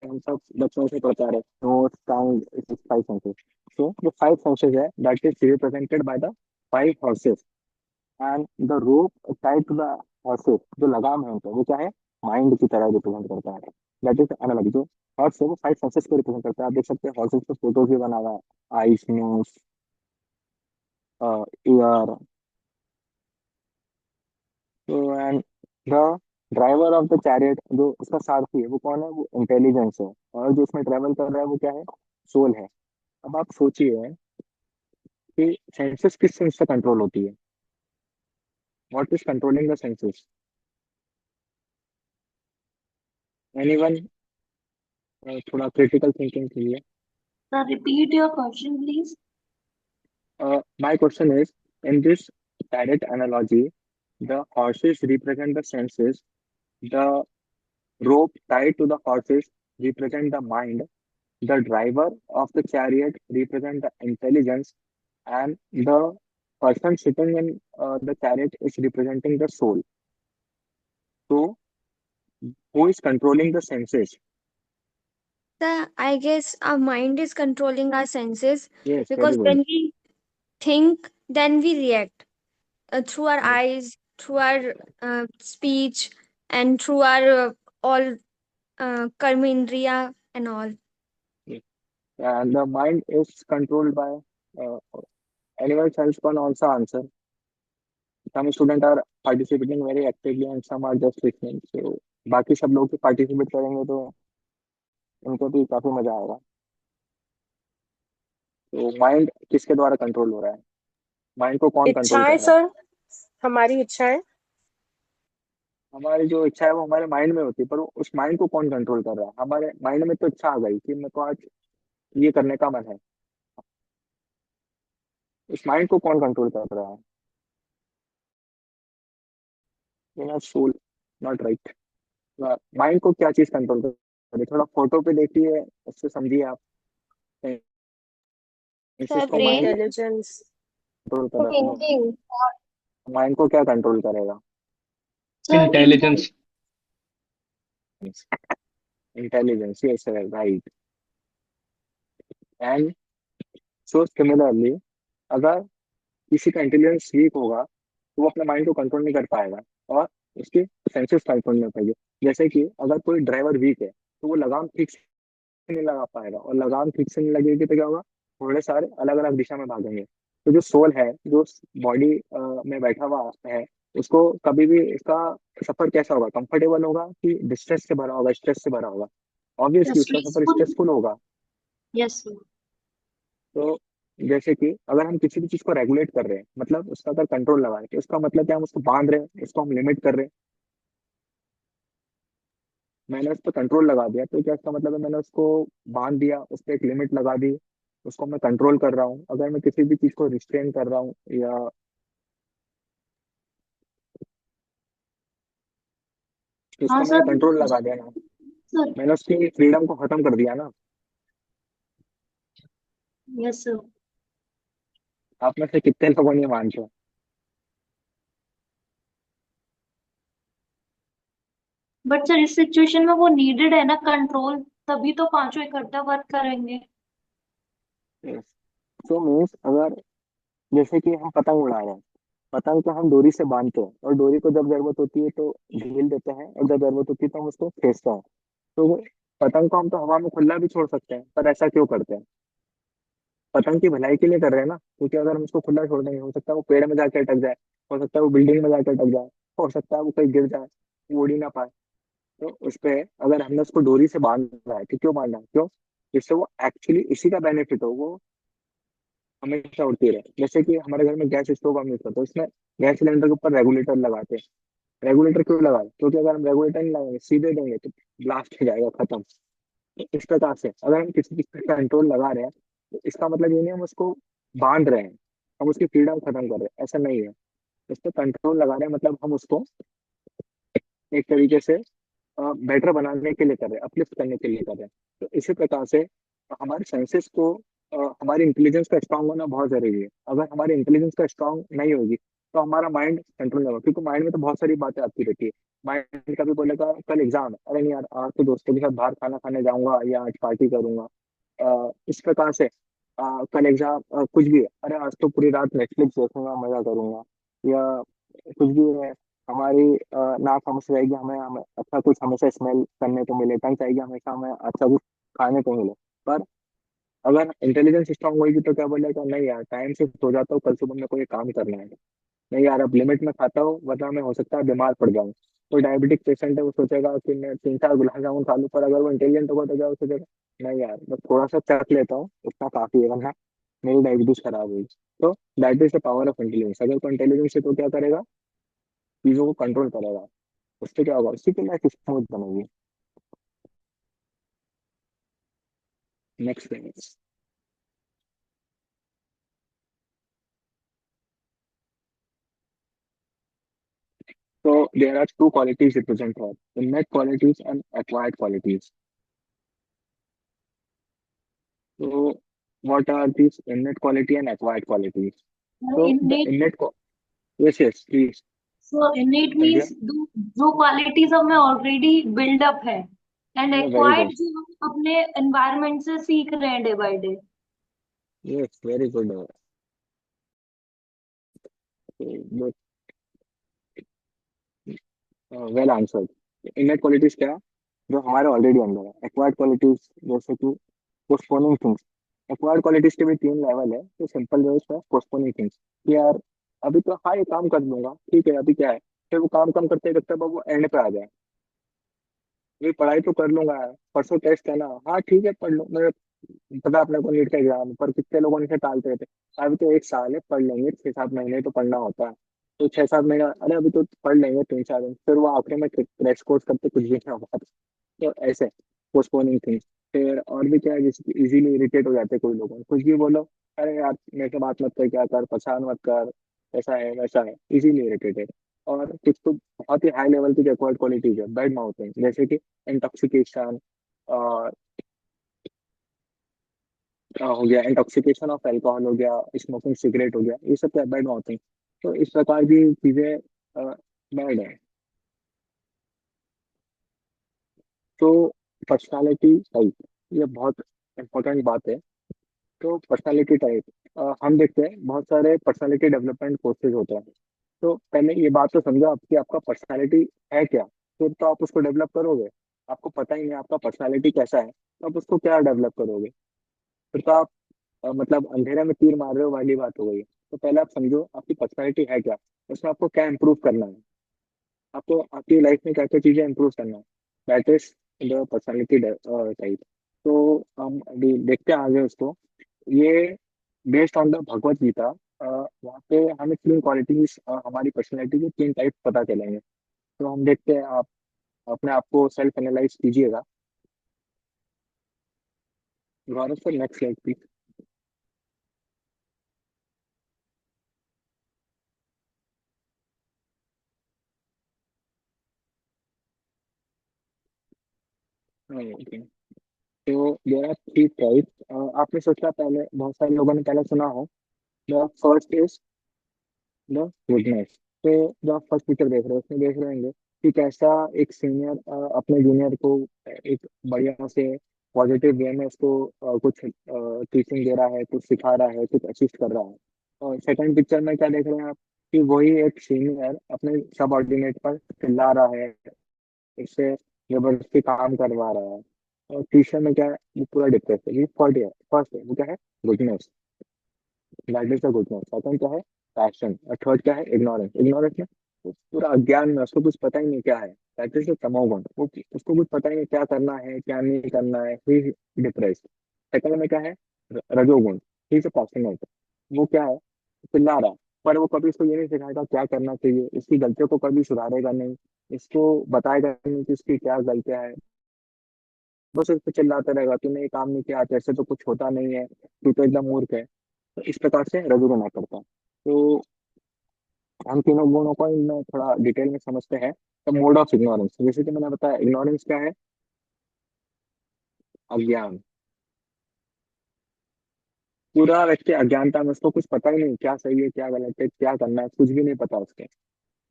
हम सब बचपन से पढ़ते आ रहे नोट साउंड फाइव सेंसेस। सो जो फाइव सेंसेस है that is represented by the five horses and the rope tied to the horses, जो लगाम है उनका वो क्या है, माइंड की तरह रिप्रेजेंट करता है। That is analogy. जो हॉर्स है वो फाइव सेंसेस को रिप्रेजेंट करता है। आप देख सकते हैं हॉर्सेस पे फोटोज भी बना हुआ है, आईज, नोज, ईयर। तो and the driver of the chariot, जो उसका सारथी है वो कौन है, वो इंटेलिजेंस है। और जो उसमें ट्रेवल कर रहा है वो क्या है, सोल है। अब आप सोचिए कि सेंसेस किस सेंस से कंट्रोल होती है, what is controlling the senses, anyone? थोड़ा क्रिटिकल थिंकिंग कीजिए। Sir, repeat your question, please. My question is, in this direct analogy, the horses represent the senses, the rope tied to the horses represent the mind, the driver of the chariot represent the intelligence, and the person sitting in the chariot is representing the soul. So, who is controlling the senses? I guess our mind is controlling our senses, Yes, very because good. when we think, then we react through our Yes, eyes, through our speech, and through our all karmendriya and all. yes. And the mind is controlled by uh, anyone else can also answer. Some students are participating very actively and some are just listening. So बाकी सब लोग पार्टिसिपेट करेंगे तो उनको भी काफी मजा आएगा। तो माइंड किसके द्वारा कंट्रोल हो रहा है, माइंड को कौन कंट्रोल इच्छाएं कर रहा है? सर, हमारी इच्छाएं। हमारी जो इच्छा है वो हमारे माइंड में होती है, पर उस माइंड को कौन कंट्रोल कर रहा है? हमारे माइंड में तो इच्छा आ गई कि मेरे को आज ये करने का मन है, उस माइंड को कौन कंट्रोल कर रहा है? Soul, not right. माइंड को क्या चीज कंट्रोल कर रही है? थोड़ा फोटो पे देखिए, उससे समझिए आप। Sir, इसको माइंड brain. इंटेलिजेंस। कंट्रोल कर रहा है, Thinking. माइंड को क्या कंट्रोल करेगा? Sir, thinking. Intelligence. Intelligence, yes right. And so similarly, अगर किसी का इंटेलिजेंस वीक होगा तो वो अपने माइंड को कंट्रोल नहीं कर पाएगा और उसके सेंसेस कंट्रोल नहीं हो पाएंगे। जैसे कि अगर कोई ड्राइवर वीक है तो वो लगाम ठीक से नहीं लगा पाएगा, और लगाम ठीक से नहीं लगेगी तो क्या होगा, घोड़े सारे अलग अलग दिशा में भागेंगे। तो जो सोल है, जो बॉडी में बैठा हुआ है, उसको कभी भी इसका सफर कैसा होगा, कंफर्टेबल होगा कि डिस्ट्रेस से भरा होगा, स्ट्रेस से भरा होगा? ऑब्वियसली Yes, उसका सफर peaceful. स्ट्रेसफुल होगा। Yes, sir. तो जैसे कि अगर हम किसी भी चीज को रेगुलेट कर रहे हैं, मतलब उसका अगर कंट्रोल लगा रहे हैं, तो उसका मतलब क्या, हम उसको बांध रहे हैं, उसको हम लिमिट कर रहे हैं। मैंने उस पर कंट्रोल लगा दिया तो क्या इसका मतलब है मैंने उसको बांध दिया, उस पर एक लिमिट लगा दी, उसको मैं कंट्रोल कर रहा हूँ? अगर मैं किसी भी चीज को रिस्ट्रेन कर रहा हूँ या हाँ उसको मैंने सर, कंट्रोल लगा दिया ना, सर। मैंने उसकी फ्रीडम को खत्म कर दिया ना। Yes, sir. आप में से कितने लोगों ने मानते हो? बट सर इस सिचुएशन में वो नीडेड है ना कंट्रोल, तभी तो पांचों इकट्ठा वर्क करेंगे। सो मीन्स अगर जैसे कि हम पतंग उड़ा रहे हैं, पतंग को हम डोरी से बांधते हैं और डोरी को जब जरूरत होती है तो ढील देते हैं, और जब जरूरत होती है तो हम उसको खींचते हैं। तो पतंग को हम तो हवा में खुला भी छोड़ सकते हैं, पर ऐसा क्यों करते हैं? पतंग की भलाई के लिए कर रहे हैं ना, क्योंकि अगर हम उसको खुला छोड़ देंगे, हो सकता है वो पेड़ में जाके अटक जाए, हो सकता है वो बिल्डिंग में जाके अटक जाए, हो सकता है वो कहीं गिर जाए, वो उड़ ही ना पाए। तो उस पे अगर हमने उसको डोरी से बांधना है तो क्यों बांधना है, क्यों? जिससे वो एक्चुअली इसी का बेनिफिट हो, वो हमेशा उड़ती रहे। जैसे कि हमारे घर में गैस स्टोव हम यूज करते हैं, उसमें गैस सिलेंडर के ऊपर रेगुलेटर लगाते हैं। रेगुलेटर क्यों लगाए? क्योंकि अगर हम रेगुलेटर नहीं लगाएंगे, सीधे देंगे तो ब्लास्ट हो जाएगा, खत्म। तो इस प्रकार से अगर हम किसी चीज पे कंट्रोल लगा रहे हैं तो इसका मतलब ये नहीं हम उसको बांध रहे हैं, हम उसकी फ्रीडम खत्म कर रहे हैं, ऐसा नहीं है। इस पे कंट्रोल लगा रहे हैं मतलब हम उसको एक तरीके से बेटर बनाने के लिए कर रहे हैं, अपलिफ्ट करने के लिए कर रहे हैं। तो इसी प्रकार से हमारे सेंसेस को हमारी इंटेलिजेंस का स्ट्रांग होना बहुत जरूरी है। अगर हमारी इंटेलिजेंस का स्ट्रांग नहीं होगी तो हमारा माइंड कंट्रोल नहीं होगा, क्योंकि माइंड में तो बहुत सारी बातें आती रहती है। माइंड कभी बोलेगा कल एग्जाम है, अरे नहीं यार आज तो दोस्तों के साथ बाहर खाना खाने जाऊंगा या आज पार्टी करूंगा। इस प्रकार से कल एग्जाम कुछ भी है, अरे आज तो पूरी रात नेटफ्लिक्स देखूंगा, मजा करूंगा, या कुछ भी है। हमारी नाक हमेशा रहेगी, हमें अच्छा कुछ हमेशा स्मेल करने को मिले, टंग चाहेगी हमेशा हमें अच्छा कुछ खाने को मिले। पर अगर इंटेलिजेंस स्ट्रांग होगी तो क्या बोलेगा, नहीं यार टाइम से सो जाता हूँ, कल सुबह मेरे को ये काम करना है। नहीं यार अब लिमिट में खाता हूँ, वरना मैं हो सकता है बीमार पड़ जाऊँ। कोई डायबिटिक पेशेंट है, वो सोचेगा कि मैं 3 4 गुलाब जामुन खा लूँ, पर अगर वो इंटेलिजेंट होगा तो क्या वो सोचेगा, नहीं यार बस थोड़ा सा चख लेता हूँ, उतना काफी है, वरना मेरी डायबिटीज खराब हुई। तो that is the power of intelligence. अगर कोई इंटेलिजेंस है तो क्या करेगा, चीजों को कंट्रोल करेगा। उससे क्या होगा, उससे की लाइफ स्मूथ बनेगी। Next thing, so there are two qualities represent here: innate qualities and acquired qualities. So what are these innate quality and acquired qualities? So the innate innate yes, yes, please. so innate India, means जो क्वालिटीज हमें ऑलरेडी बिल्डअप है, and yeah, very good. Acquired जो हम अपने एनवायरनमेंट से सीख रहे हैं day by day. Yes, very good. Good. Well answered. Innate qualities क्या है, जो हमारे ऑलरेडी अंदर है। एक्वायर्ड क्वालिटीज जैसे कि पोस्टपोनिंग थिंग्स। एक्वायर्ड क्वालिटीज के भी 3 लेवल है। तो सिंपल जो है पोस्टपोनिंग थिंग्स, कि यार अभी तो हाँ ये काम कर लूंगा, ठीक है अभी क्या है, फिर वो काम कम करते करते अब वो एंड पे आ जाए। ये पढ़ाई तो कर लूंगा यार, परसों टेस्ट है ना, हाँ ठीक है पढ़ लो, मैं पता है अपने को नीट का एग्जाम है, पर कितने लोगों ने इसे टालते रहते हैं। अभी तो 1 साल है, पढ़ लेंगे, 6 7 महीने तो पढ़ना होता है। तो 6 7 महीना, अरे अभी तो पढ़ लेंगे 3 4 दिन, फिर वो आखिरी में क्रैश कोर्स करते कुछ भी नहीं होगा। तो ऐसे पोस्टपोनिंग थिंग्स। फिर और भी क्या है, जैसे कि इजीली इरिटेट हो जाते हैं कोई लोग, कुछ भी बोलो, अरे यार मेरे से बात मत कर, क्या कर, परेशान मत कर, ऐसा है वैसा है, इजीली इरिटेटेड। और कुछ तो बहुत ही हाई लेवल की एक्वायर्ड क्वालिटीज है, बैड माउथिंग, जैसे कि इंटॉक्सिकेशन हो गया, इंटॉक्सिकेशन ऑफ अल्कोहल हो गया, स्मोकिंग सिगरेट हो गया, ये सब क्या बैड माउथिंग। तो इस प्रकार की चीजें बैड है। तो पर्सनालिटी टाइप, ये बहुत इंपॉर्टेंट बात है। तो पर्सनालिटी टाइप हम देखते हैं बहुत सारे पर्सनालिटी डेवलपमेंट कोर्सेज होते हैं। तो पहले ये बात तो समझो आपकी, आपका पर्सनालिटी है क्या, फिर तो आप उसको डेवलप करोगे। आपको पता ही नहीं आपका पर्सनालिटी कैसा है, तो आप उसको क्या डेवलप करोगे, फिर तो आप मतलब अंधेरे में तीर मार रहे हो वाली बात हो गई। तो पहले आप समझो आपकी पर्सनालिटी है क्या, उसमें आपको क्या इंप्रूव करना है, आपको आपकी लाइफ में क्या क्या चीजें इंप्रूव करना है। That is the personality type. तो हम अभी देखते हैं आगे उसको। ये based on the Bhagavad Gita, वहाँ पे हमें 3 क्वालिटीज हमारी पर्सनैलिटी के 3 टाइप पता चलेंगे। तो हम देखते हैं, आप अपने आप को सेल्फ एनालाइज कीजिएगा। गौरव सर नेक्स्ट स्लाइड प्लीज। तो देर आर 3 टाइप्स। आपने सोचा, पहले बहुत सारे लोगों ने पहले सुना हो, the first is the goodness. तो जो आप फर्स्ट पिक्चर देख रहे हो उसमें देख रहे होंगे कि कैसा एक सीनियर अपने जूनियर को एक बढ़िया से पॉजिटिव वे में उसको कुछ टीचिंग दे रहा है, कुछ सिखा रहा है, कुछ असिस्ट कर रहा है। और सेकंड पिक्चर में क्या देख रहे हैं आप, कि वही एक सीनियर अपने सबऑर्डिनेट पर चिल्ला रहा है, इससे जबरदस्ती काम करवा रहा है। और तीसरे में क्या है, वो पूरा डिप्रेस है। ये फर्स्ट है वो क्या है, goodness, that is the goodness. Second क्या है, पैशन। और थर्ड क्या है, इग्नोरेंस। इग्नोरेंस में वो पूरा अज्ञान में, उसको कुछ पता ही नहीं क्या है, दैट इज द तमोगुण। वो उसको कुछ पता ही नहीं क्या करना है क्या नहीं करना है, ही डिप्रेस्ड। सेकंड में क्या है, रजोगुण, ही इज पैशनेट। वो क्या है, चिल्ला रहा है, पर वो कभी इसको ये नहीं सिखाएगा क्या करना चाहिए, इसकी गलतियों को कभी सुधारेगा नहीं, इसको बताएगा नहीं कि इसकी क्या गलतियां है। बस उस पर चिल्लाता रहेगा, तूने ये काम नहीं किया, तेरे तो कुछ होता नहीं है, तू तो एकदम मूर्ख है। तो इस प्रकार से रजोगुण करता है। तो हम तीनों गुणों को इनमें थोड़ा डिटेल में समझते हैं। तो मोड ऑफ इग्नोरेंस, जैसे कि मैंने बताया, इग्नोरेंस क्या है, अज्ञान। पूरा व्यक्ति अज्ञानता में, उसको कुछ पता ही नहीं क्या सही है क्या गलत है क्या करना है, कुछ भी नहीं पता उसके।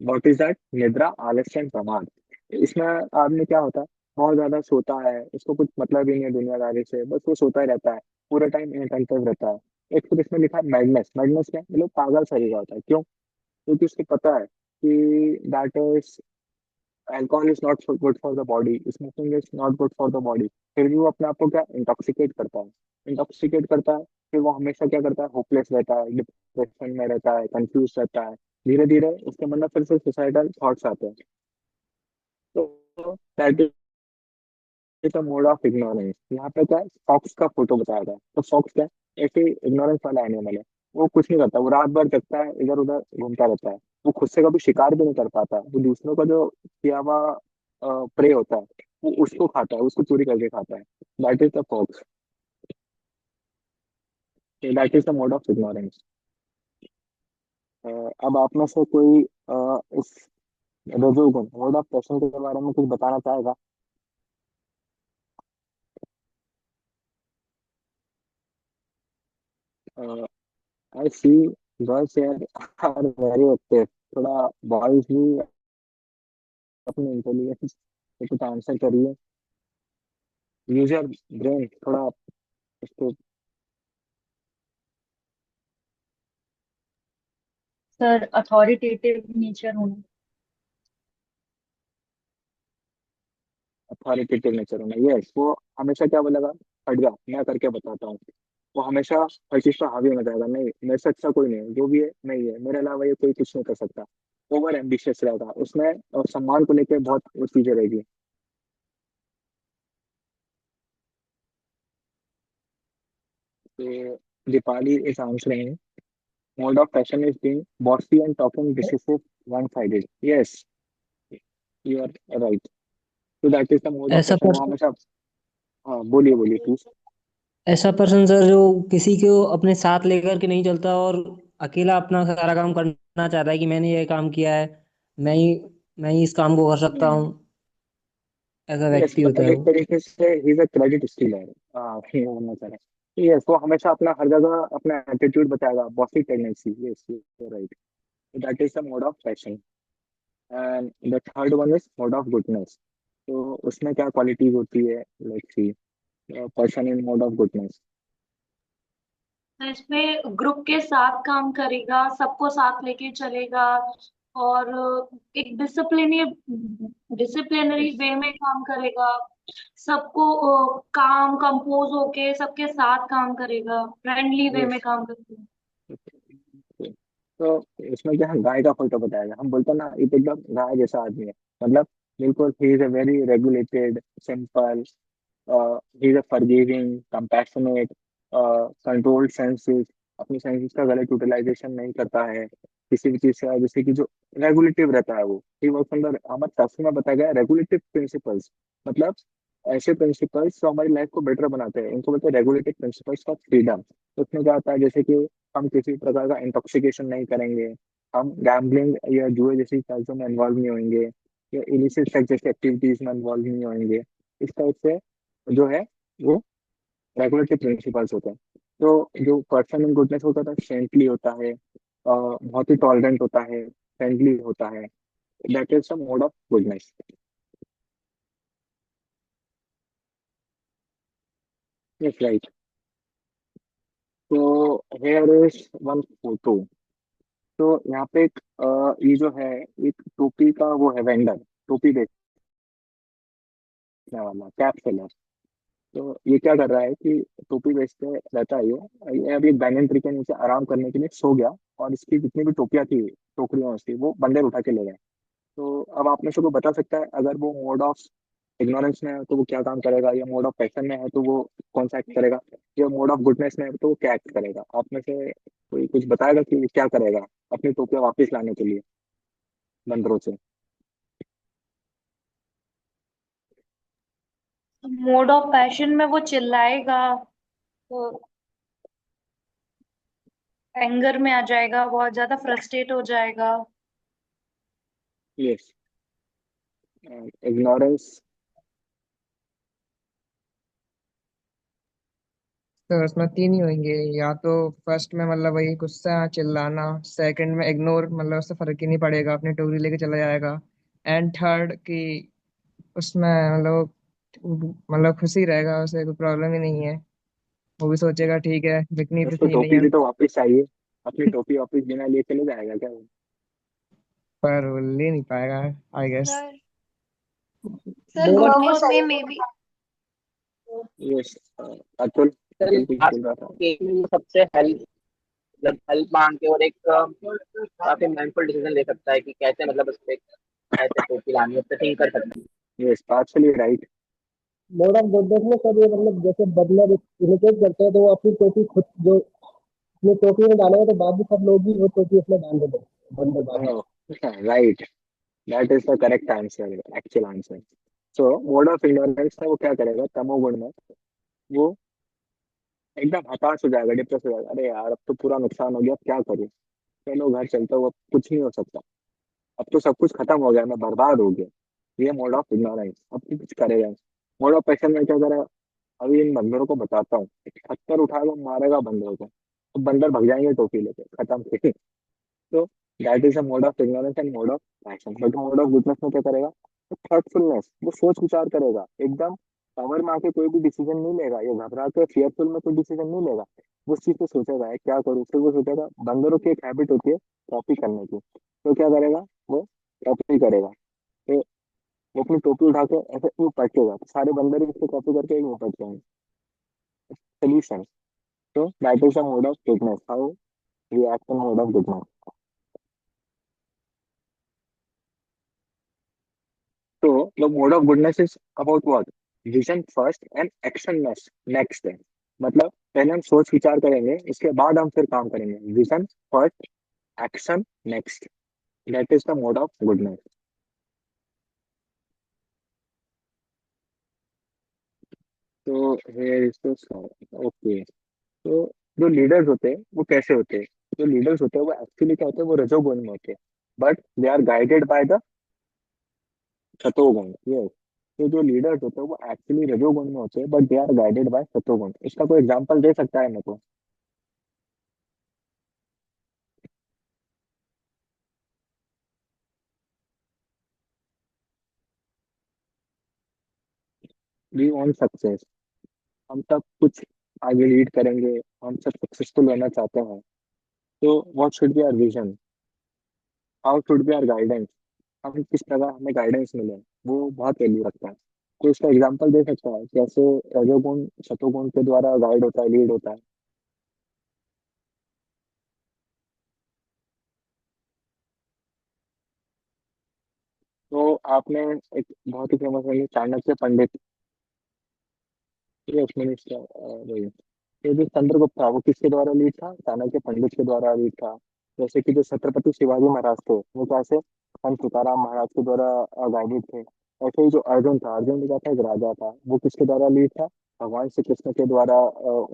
What is that? निद्रा, आलस्य and प्रमाद। इसमें आदमी क्या होता है, बहुत ज्यादा सोता है, उसको कुछ मतलब ही नहीं है दुनियादारी से, बस वो सोता ही रहता है, पूरा टाइम इनअटेंटिव रहता है। एक फिर इसमें लिखा है मैडनेस। मैडनेस क्या है? मतलब पागल शरीर का होता है। क्यों? क्योंकि उसको पता है कि that is alcohol is not good for the body, smoking is not good for the body, फिर भी वो अपने आप को क्या इंटॉक्सिकेट करता है। इंटॉक्सिकेट करता है, फिर वो हमेशा क्या करता है, होपलेस रहता है, डिप्रेशन में रहता है, कंफ्यूज रहता है। धीरे धीरे उसके मन में फिर से सुसाइडल थॉट्स आते हैं। तो that is a mode of ignorance. यहाँ पे क्या है, फॉक्स का फोटो बताया गया है। तो फॉक्स क्या है, ऐसे इग्नोरेंस वाला एनिमल है। वो कुछ नहीं करता, वो रात भर जगता है, इधर उधर घूमता रहता है। वो खुद से कभी शिकार भी नहीं कर पाता, वो दूसरों का जो किया हुआ प्रे होता है वो उसको खाता है, उसको चोरी करके खाता है। That is the fox, that is the mode of ignorance. अब आप में से कोई इस रजोगुण मोड ऑफ पैशन के बारे में कुछ बताना चाहेगा? I see girls here are very active. थोड़ा बॉयज भी अपनी इंटेलिजेंस पे कुछ आंसर करिए, यूज योर ब्रेन थोड़ा इसको। सर अथॉरिटेटिव नेचर होना। अथॉरिटेटिव नेचर होना, यस। वो हमेशा क्या बोलेगा, हट जा मैं करके बताता हूँ। वो हमेशा हर चीज पर हावी होना चाहेगा, नहीं मेरे से अच्छा कोई नहीं है, जो भी है नहीं है, मेरे अलावा ये कोई कुछ नहीं कर सकता। ओवर एम्बिशियस रहेगा उसमें, और सम्मान को लेकर बहुत वो चीजें रहेगी। तो Deepali is answering, mode of passion is being bossy and talking decisive, one-sided. Yes, you are right. So that is the mode of ऐसा passion। वो पर्सन हमेशा, हाँ बोलिए बोलिए प्लीज। ऐसा पर्सन सर जो किसी को अपने साथ लेकर के नहीं चलता और अकेला अपना सारा काम करना चाहता है कि मैंने ये काम किया है, मैं ही मैं ही इस काम को कर सकता हूँ। ऐसा यस, व्यक्ति होता मतलब है एक वो। तरीके से he is a credit stealer. हाँ ये बोलना चाह रहे हैं। यस, वो हमेशा अपना हर जगह अपना एटीट्यूड बताएगा, bossy tendency. Yes, you right. That is the mode of passion. And the third one is mode of goodness. तो उसमें क्या क्वालिटीज होती है, let's see. Person in mode of goodness. तो इसमें ग्रुप के साथ काम करेगा, सबको साथ लेके चलेगा, और एक डिसिप्लिनरी वे में काम करेगा, सबको काम कंपोज होके सबके साथ काम करेगा, फ्रेंडली वे में यस, काम करेगा। तो इसमें क्या है, गाय का फोटो बताया, हम बोलते हैं ना ये तो एकदम गाय जैसा आदमी है। मतलब बिल्कुल he is a very regulated, simple, he is a forgiving, compassionate, controlled senses, अपनी सेंसेस का गलत यूटिलाइजेशन नहीं करता है किसी भी चीज से, जैसे कि जो रेगुलेटिव रहता है वो ही वर्क अंडर, हमारे शास्त्र में बताया गया है रेगुलेटिव प्रिंसिपल्स। मतलब ऐसे प्रिंसिपल्स जो हमारी लाइफ को बेटर बनाते हैं, इनको बोलते हैं रेगुलेटिव प्रिंसिपल्स ऑफ फ्रीडम। उसमें क्या होता है, जैसे कि हम किसी प्रकार का इंटॉक्सिकेशन नहीं करेंगे, हम गैम्बलिंग या जुए जैसी चीजों में इन्वॉल्व नहीं होंगे, या इलिसिट सेक्स जैसी एक्टिविटीज में इन्वॉल्व नहीं होंगे। इस टाइप से जो है वो रेगुलेटरी प्रिंसिपल्स होते हैं। तो जो पर्सन इन गुडनेस होता है सेंटली होता है, बहुत ही टॉलरेंट होता है, फ्रेंडली होता है। That is the mode of goodness. Yes right. तो हेयर इज वन फोटो। तो यहाँ पे एक ये जो है, एक टोपी का वो है वेंडर, टोपी बेचने वाला, कैप सेलर। तो ये क्या कर रहा है कि टोपी बेचते रहता है ये अभी एक बैंगन ट्री के नीचे आराम करने के लिए सो गया, और इसकी जितनी भी टोपियां थी, टोकरियां उसकी, वो बंदर उठा के ले गए। तो अब आप में से को बता सकता है, अगर वो मोड ऑफ इग्नोरेंस में है तो वो क्या काम करेगा, या मोड ऑफ पैशन में है तो वो कौन सा एक्ट करेगा, या मोड ऑफ गुडनेस में है तो वो क्या एक्ट करेगा? आप में से कोई कुछ बताएगा कि क्या करेगा अपनी टोपियां वापस लाने के लिए बंदरों से? मोड ऑफ पैशन में वो चिल्लाएगा, एंगर में आ जाएगा, बहुत ज्यादा फ्रस्ट्रेट हो जाएगा। Yes, ignorance. तो उसमें तीन ही होंगे, या तो फर्स्ट में मतलब वही गुस्सा चिल्लाना, सेकंड में इग्नोर मतलब उससे फर्क ही नहीं पड़ेगा, अपनी टोकरी लेके चला जाएगा, एंड थर्ड कि उसमें मतलब खुशी रहेगा, उसे कोई प्रॉब्लम ही नहीं है, वो भी सोचेगा ठीक है बिकनी तो उसको थी नहीं टोपी अब। भी तो वापस चाहिए, अपनी टोपी वापस बिना लिए चले जाएगा क्या वो? पर वो ले नहीं पाएगा I guess. Sir sir moral goodness में maybe yes. Atul, sir इस अतुल कुछ बात बोल रहा था। के लिए सबसे हेल्प मतलब हेल्प मांग के और एक काफी माइंडफुल डिसीजन ले सकता है कि कैसे मतलब उस पे कैसे टोपी लानी है, उस पे थिंक कर सकता है। Yes, partially right. Mode of goodness में सब ये मतलब जैसे बदला इमिटेट करते हैं, तो वो अपनी टोपी खुद जो अपनी टोपी में डालेगा तो बाद में सब लोग भी वो टोपी उसमें डाल देते हैं बंदे बाद में। Right, that is the correct answer, actual answer. So mode of ignorance में वो क्या करेगा, तमोगुण में वो एकदम हताश हो जाएगा, डिप्रेस हो जाएगा, अरे यार अब तो पूरा नुकसान हो गया, अब क्या करूं, चलो घर चलता हूँ, अब कुछ नहीं हो सकता, अब तो सब कुछ खत्म हो गया, मैं बर्बाद हो गया। ये मोड ऑफ इग्नोरेंस, अब तो कुछ करेगा नहीं। मोड ऑफ पैशन में क्या करेगा, अभी इन बंदरों को बताता हूँ, एक पत्थर उठाएगा मारेगा बंदरों को, तो बंदर भग जाएंगे टोपी लेके, खत्म फिर। तो that is a mode of ignorance and mode of passion. But mode of goodness में क्या करेगा, थॉटफुलनेस, वो सोच विचार करेगा एकदम, पावर में आके कोई भी डिसीजन नहीं लेगा, ये घबरा के फियरफुल में कोई डिसीजन नहीं लेगा, वो उस चीज पे सोचेगा है क्या करूँ, फिर वो सोचेगा, बंदरों की एक हैबिट होती है कॉपी करने की, तो क्या करेगा वो, कॉपी करेगा। तो वो अपनी टोपी उठा के ऐसे यूं पटकेगा, तो सारे बंदर ही उसको कॉपी करके यूं पट जाएंगे। सोल्यूशन। तो that is a mode of goodness, how we act in mode of goodness. So the mode of goodness is about what? Vision first and action next है। मतलब पहले हम सोच विचार करेंगे, इसके बाद हम फिर काम करेंगे। Vision first, action next, that is the mode of goodness. तो हियर इज द ओके। तो जो लीडर्स होते हैं वो कैसे होते हैं, जो लीडर्स होते हैं वो एक्चुअली क्या होते हैं, वो रजोगुण में होते हैं, but they are guided by the सतोगुण। यस, तो जो लीडर्स होते हैं वो एक्चुअली रजोगुण में होते हैं, but they are guided by सतोगुण। इसका कोई एग्जांपल दे सकता है मेरे को? वी वांट सक्सेस, हम सब कुछ आगे लीड करेंगे, हम सब सक्सेसफुल होना चाहते हैं, तो what should be our vision, how should be our guidance, हम किस तरह हमें गाइडेंस मिले, वो बहुत वैल्यू रखता है। तो इसका एग्जांपल दे सकता है कैसे रजोगुण सतोगुण के द्वारा गाइड होता है, लीड होता है? तो आपने एक बहुत ही फेमस है चाणक्य पंडित, ये मिनिस्टर वही, ये जो चंद्रगुप्त था वो किसके द्वारा लीड था, चाणक्य पंडित के द्वारा लीड था। जैसे कि जो छत्रपति शिवाजी महाराज थे वो कैसे संत तुकाराम महाराज के द्वारा गाइडेड थे। ऐसे ही जो अर्जुन था, अर्जुन भी क्या था, एक राजा था, वो किसके द्वारा लीड था, भगवान श्री कृष्ण के द्वारा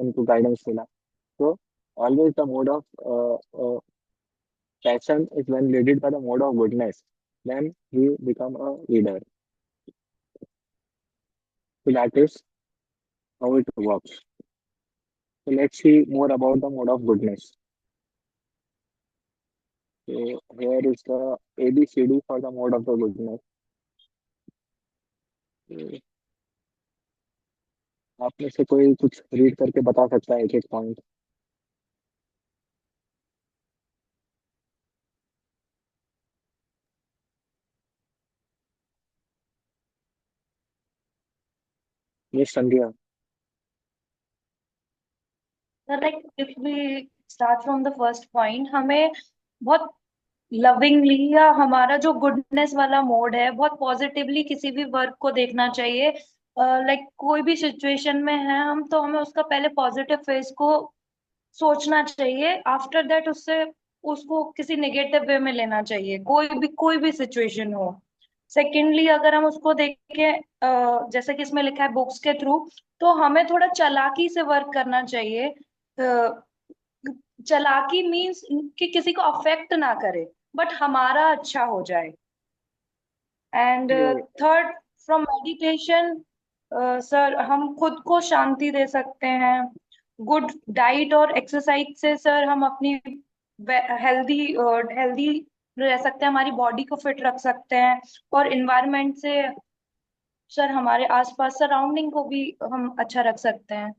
उनको गाइडेंस मिला। तो always the mode of passion is when led by the mode of goodness, then we become a leader. So that is how it works. So let's see more about the mode of goodness. So here is the ABCD for the mode of the goodness. So, आप में से कोई कुछ रीड करके बता सकता है एक एक पॉइंट? ये Sandhya. Like if we start from the first point, हमें बहुत लविंगली या हमारा जो गुडनेस वाला मोड है बहुत पॉजिटिवली किसी भी वर्क को देखना चाहिए। लाइक कोई भी सिचुएशन में है हम, तो हमें उसका पहले पॉजिटिव फेस को सोचना चाहिए, आफ्टर दैट उससे उसको किसी नेगेटिव वे में लेना चाहिए, कोई भी सिचुएशन हो। सेकेंडली अगर हम उसको देखें जैसे कि इसमें लिखा है बुक्स के थ्रू, तो हमें थोड़ा चालाकी से वर्क करना चाहिए। चालाकी मीन्स कि किसी को अफेक्ट ना करे, बट हमारा अच्छा हो जाए। And third, from meditation, sir हम खुद को शांति दे सकते हैं, गुड डाइट और एक्सरसाइज से सर हम अपनी हेल्दी हेल्दी रह सकते हैं, हमारी बॉडी को फिट रख सकते हैं। और इन्वायरमेंट से सर हमारे आसपास सराउंडिंग को भी हम अच्छा रख सकते हैं।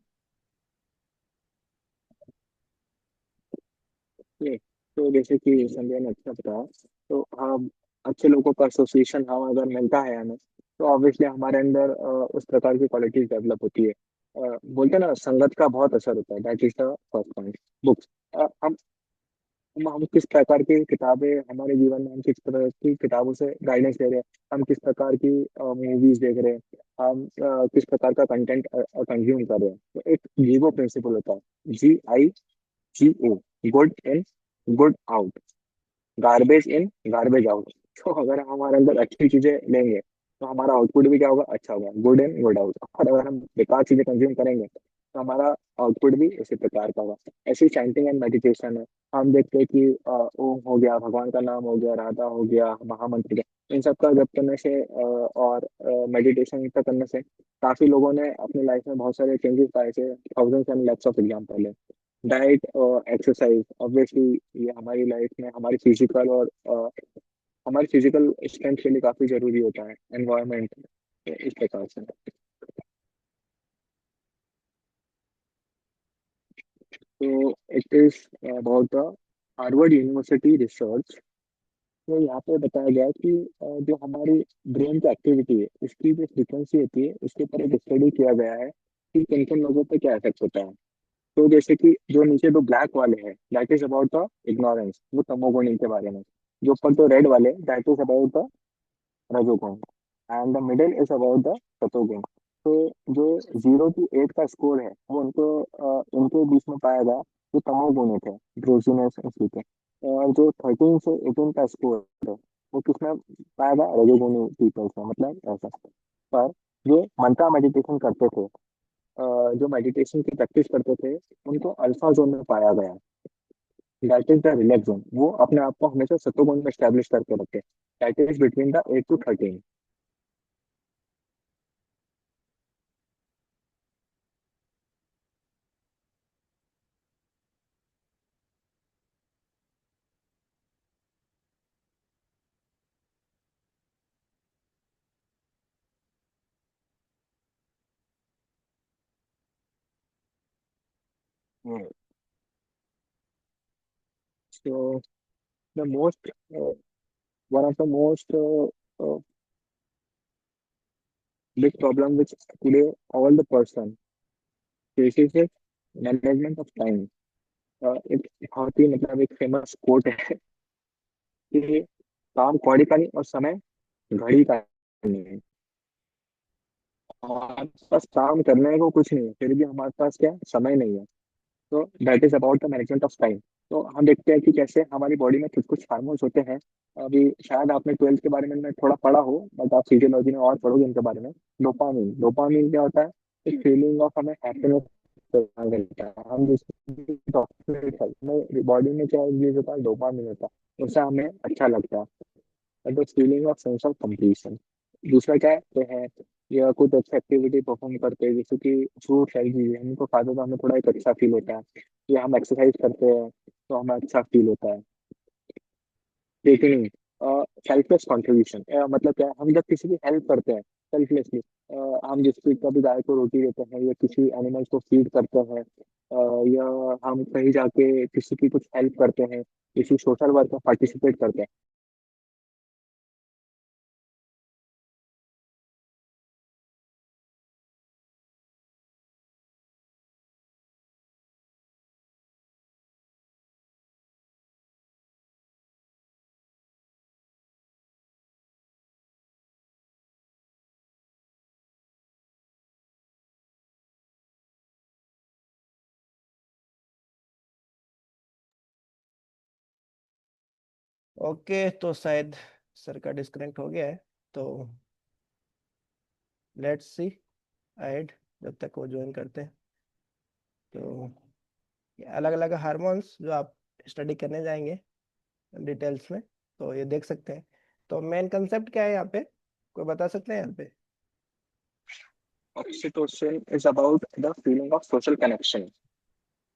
ये तो जैसे कि संजय ने अच्छा बताया, तो हम अच्छे लोगों का एसोसिएशन हम अगर मिलता है हमें, तो ऑब्वियसली हमारे अंदर उस प्रकार की क्वालिटीज डेवलप होती है। बोलते हैं ना, संगत का बहुत असर होता है, that is the first point. Books, हम किस प्रकार की किताबें हमारे जीवन में, हम किस प्रकार की किताबों से गाइडेंस ले रहे हैं, हम किस प्रकार की मूवीज देख रहे हैं, हम किस प्रकार का कंटेंट कंज्यूम कर रहे हैं। तो एक जीवो प्रिंसिपल होता है, GIGO, good in good out, garbage in garbage out. तो अगर हम हमारे अंदर अच्छी चीजें लेंगे, तो हमारा आउटपुट भी क्या होगा, अच्छा होगा, गुड इन गुड आउट। और अगर हम बेकार चीजें कंज्यूम करेंगे, तो हमारा आउटपुट भी इसी प्रकार का होगा। ऐसी चैंटिंग एंड मेडिटेशन है, हम देखते हैं कि ओम हो गया, भगवान का नाम हो गया, राधा हो गया, महामंत्र हो गया, इन सब का जप करने से और मेडिटेशन का करने से काफी लोगों ने अपनी लाइफ में बहुत सारे चेंजेस पाए थे। Thousands and lakhs of example है। डाइट और एक्सरसाइज ऑब्वियसली ये हमारी लाइफ में हमारी फिजिकल और हमारी फिजिकल स्ट्रेंथ के लिए काफी जरूरी होता है। एनवायरनमेंट इस प्रकार से। तो it is about the Harvard university research. तो यहाँ पे बताया गया है कि जो हमारी ब्रेन की एक्टिविटी है, उसकी जो फ्रिक्वेंसी होती है, उसके ऊपर एक स्टडी किया गया है कि किन किन लोगों पे क्या इफेक्ट होता है। तो जैसे कि जो नीचे दो ब्लैक वाले हैं, that is about the ignorance, वो तमोगुणी के बारे में। जो ऊपर दो रेड वाले, दैट इज अबाउट द रजोगुण, and the middle is about the सतोगुण। तो जो 0 to 8 का स्कोर है, वो उनके बीच में पाया गया, जो तमोगुणी थे, ड्रोजीनेस थे। और जो 13 से 18 का स्कोर है, वो किसमें पाया गया, रजोगुणी पीपल्स में, मतलब ऐसा। पर जो मंत्रा मेडिटेशन करते थे, जो मेडिटेशन की प्रैक्टिस करते थे, उनको अल्फा जोन में पाया गया, that is the relax zone. वो अपने आप को हमेशा सतोगुण में स्टैब्लिश करके रखे, that is between the 8 to 13। So the most one of the most big problem which today all the person faces is management of time। एक बहुत ही मतलब एक फेमस कोट है कि काम कौड़ी का नहीं और समय घड़ी का नहीं है। हमारे पास काम करने को कुछ नहीं है, फिर भी हमारे पास क्या है? समय नहीं है। तो that is about the management of time. तो हम देखते हैं कि कैसे हमारी बॉडी में कुछ कुछ हार्मोन्स होते हैं। अभी शायद आपने 12th के बारे में थोड़ा पढ़ा हो, बट आप फिजियोलॉजी में और पढ़ोगे इनके बारे में। डोपामिन, डोपामिन क्या होता है? एक फीलिंग ऑफ हमें हैप्पीनेस प्रदान करता है। हम जिस बॉडी में क्या रिलीज होता है, डोपामिन होता है, उससे हमें अच्छा लगता है, the feeling of sense of completion. दूसरा क्या है या कुछ अच्छा एक्टिविटी परफॉर्म करते हैं, जैसे कि फ्रूट्स है जी, हमको खाते तो हमें थोड़ा एक अच्छा फील होता है। या हम एक्सरसाइज करते हैं तो हमें अच्छा फील होता है। लेकिन सेल्फलेस कॉन्ट्रीब्यूशन मतलब क्या है? हम जब किसी की हेल्प करते हैं सेल्फलेसली, हम जिसको कभी गाय को रोटी देते हैं या किसी एनिमल्स को फीड करते हैं, या हम कहीं जाके किसी की कुछ हेल्प करते हैं, किसी सोशल वर्क में पार्टिसिपेट करते हैं। ओके, तो शायद सर का डिस्कनेक्ट हो गया है, तो लेट्स सी ऐड जब तक वो ज्वाइन करते हैं। तो अलग अलग हार्मोन्स जो आप स्टडी करने जाएंगे डिटेल्स में, तो ये देख सकते हैं। तो मेन कंसेप्ट क्या है यहाँ पे, कोई बता सकते हैं यहाँ पे? Oxytocin is about the feeling of social connection.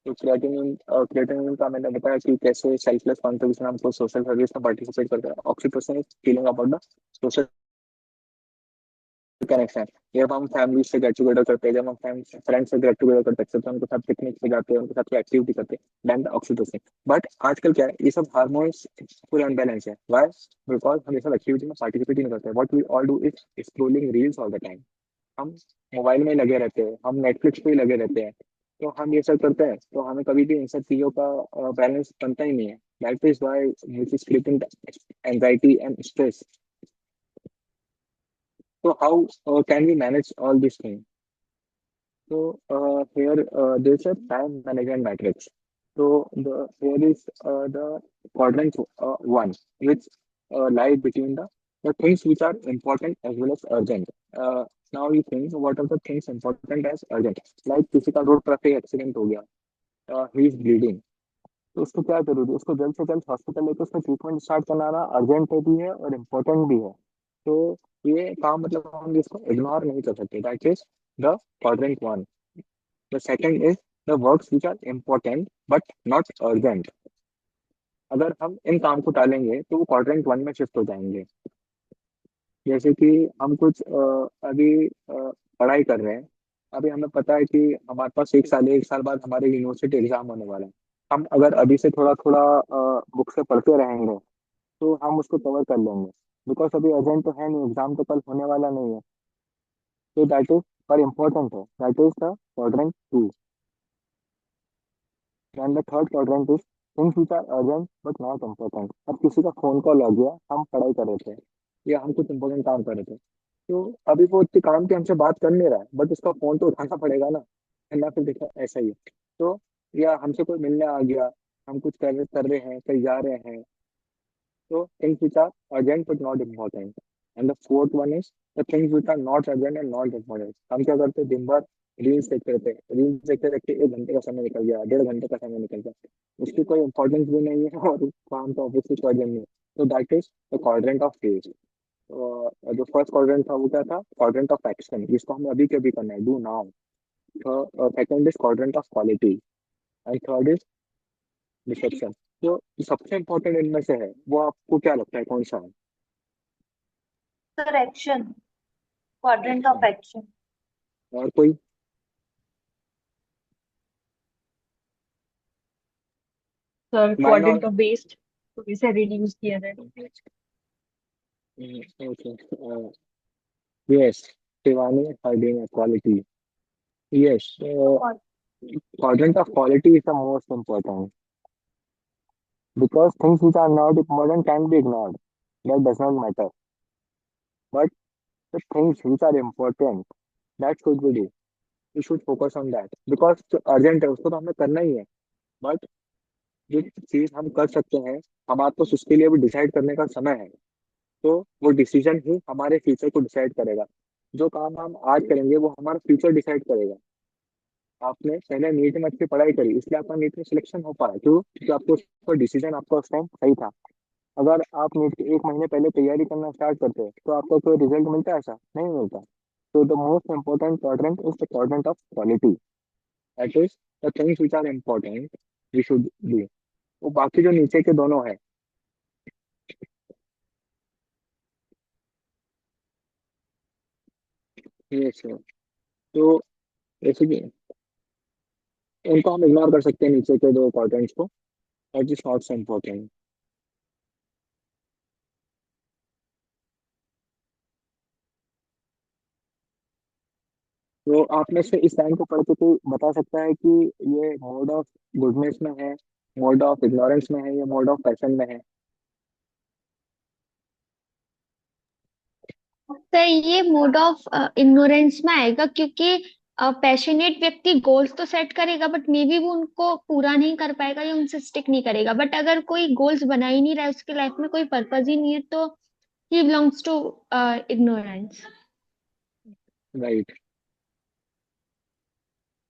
तो क्रिएटिनिन का मैंने बताया कि कैसे सेल्फलेस कॉन्ट्रीब्यूशन हमको सोशल सर्विस में पार्टिसिपेट करता है। Oxytocin is feeling about the social connection. जब हम फैमिली से गेट टुगेदर करते हैं, जब हम फ्रेंड्स से गेट टुगेदर करते हैं, तो उनके साथ पिकनिक पे जाते हैं, उनके साथ एक्टिविटी करते हैं, देन द ऑक्सीटोसिन। बट आजकल क्या है, ये सब हार्मोन्स पूरे अनबैलेंस है। व्हाई? बिकॉज हम ये सब एक्टिविटी में पार्टिसिपेट ही नहीं करते। What we all do is scrolling reels all the time. हम मोबाइल में ही लगे रहते हैं, हम नेटफ्लिक्स पे ही लगे रहते हैं। तो हम ये सब करते हैं, तो हमें कभी भी इन सब चीज़ों का बैलेंस बनता ही नहीं है। That is why which is creating anxiety and stress. So how can we manage all these things? So here there's a time management matrix. So here is the quadrant one, which lies between the things which are important as well as urgent. Uh, Now you think what are the things important as urgent? Like किसी का रोड ट्रैफिक एक्सीडेंट हो गया, ही इज ब्लीडिंग, तो उसको क्या जरूरी है, उसको जल्द से जल्द हॉस्पिटल लेकर उसका ट्रीटमेंट स्टार्ट कराना अर्जेंट भी है और इम्पोर्टेंट भी है। तो ये काम मतलब हम इसको इग्नोर नहीं कर सकते। That is the quadrant one. The second is the works which are important but not urgent. अगर हम इन काम को टालेंगे तो वो क्वाड्रेंट वन में शिफ्ट हो जाएंगे। जैसे कि हम कुछ अभी पढ़ाई कर रहे हैं, अभी हमें पता है कि हमारे पास एक साल बाद हमारे यूनिवर्सिटी एग्जाम होने वाला है। हम अगर अभी से थोड़ा थोड़ा बुक से पढ़ते रहेंगे तो हम उसको कवर कर लेंगे। बिकॉज अभी अर्जेंट तो है नहीं, एग्जाम तो कल होने वाला नहीं है। तो दैट इज पर इम्पोर्टेंट है, that is the quadrant two. And the third quadrant is things which are urgent but not important. अब किसी का फोन कॉल आ गया, हम पढ़ाई कर रहे थे या हम कुछ इंपॉर्टेंट काम कर रहे थे, तो अभी वो इतने काम के हमसे बात कर नहीं रहा है, बट उसका फोन तो उठाना पड़ेगा ना, है ना? फिर देखा ऐसा ही है। तो या हमसे कोई मिलने आ गया, हम कुछ कर रहे हैं, कहीं जा रहे हैं, so things which are urgent but not important. And the fourth one is the things which are not urgent and not important. हम क्या करते हैं, दिन भर रील्स देखते रहते हैं, रील्स देखते देखते 1 घंटे का समय निकल गया, 1.5 घंटे का समय निकल गया, उसकी कोई इंपॉर्टेंस भी नहीं है और काम तो ऑब्वियसली कोई अर्जेंट नहीं है। तो that is the quadrant of phase. जो फर्स्ट क्वाड्रेंट था वो क्या था, क्वाड्रेंट ऑफ एक्शन, जिसको हमें अभी के अभी करना है, do now. Second is quadrant of quality and third is reception. जो सबसे इम्पोर्टेंट इनमें से है वो आपको क्या लगता है कौन सा है? Sir action, quadrant of action. और कोई? Sir Why quadrant not? Of waste, तो इसे रिड्यूस किया जाए। Okay. Yes, Shivani having a quality. Yes, quadrant of quality is the most important because things which are not important can be ignored. That does not matter. But the things which are important, that should be do. We should focus on that because जो urgent है उसको तो हमें करना ही है। बट जो चीज हम कर सकते हैं, हमारे पास उसके लिए भी डिसाइड करने का समय है। तो वो डिसीजन ही हमारे फ्यूचर को डिसाइड करेगा। जो काम हम आज करेंगे वो हमारा फ्यूचर डिसाइड करेगा। आपने पहले नीट में अच्छी पढ़ाई करी, इसलिए आपका नीट में सिलेक्शन हो पाया। क्यों? क्योंकि आपको उसका डिसीजन आपका उस टाइम सही था। अगर आप नीट के 1 महीने पहले तैयारी करना स्टार्ट करते हैं तो आपको कोई रिजल्ट मिलता है? ऐसा नहीं मिलता। तो the most important quadrant is the quadrant of quality. That is the things which are important we should do. वो बाकी जो नीचे के दोनों है, ये sure। तो जैसे कि उनको हम इग्नोर कर सकते हैं, नीचे के दो क्वाड्रेंट्स को। That is not so important. तो आप में से इस लाइन को पढ़ के कोई बता सकता है कि ये मोड ऑफ गुडनेस में है, मोड ऑफ इग्नोरेंस में है, या मोड ऑफ पैशन में है? सर ये मोड ऑफ इग्नोरेंस में आएगा क्योंकि पैशनेट व्यक्ति गोल्स तो सेट करेगा बट मे बी वो उनको पूरा नहीं कर पाएगा या उनसे स्टिक नहीं करेगा। बट अगर कोई गोल्स बना ही नहीं रहा है, उसकी लाइफ में कोई पर्पज ही नहीं है, तो he belongs to ignorance. Right.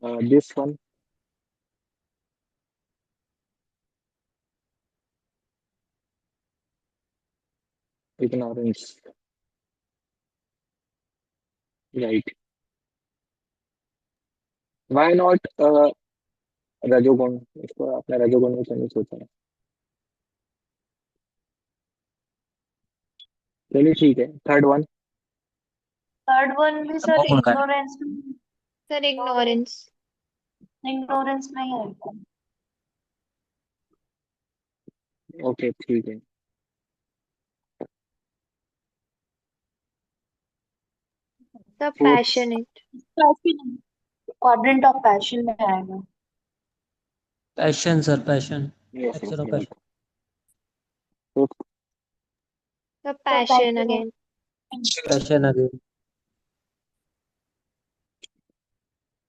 This one, ignorance. Right. Why not रजोगुण, इसको आपने रजोगुण में क्यों नहीं सोचा है? चलिए ठीक है, थर्ड वन। थर्ड वन भी सर वो कौन का है? Ignorance sir ignorance. इग्नोरेंस में ही आएगा। ओके ठीक है। The fourth. Passionate. Quadrant of passion में आएगा। Passion sir, passion, yes yes actual right. Passion. Fifth. The passion again. Passion again.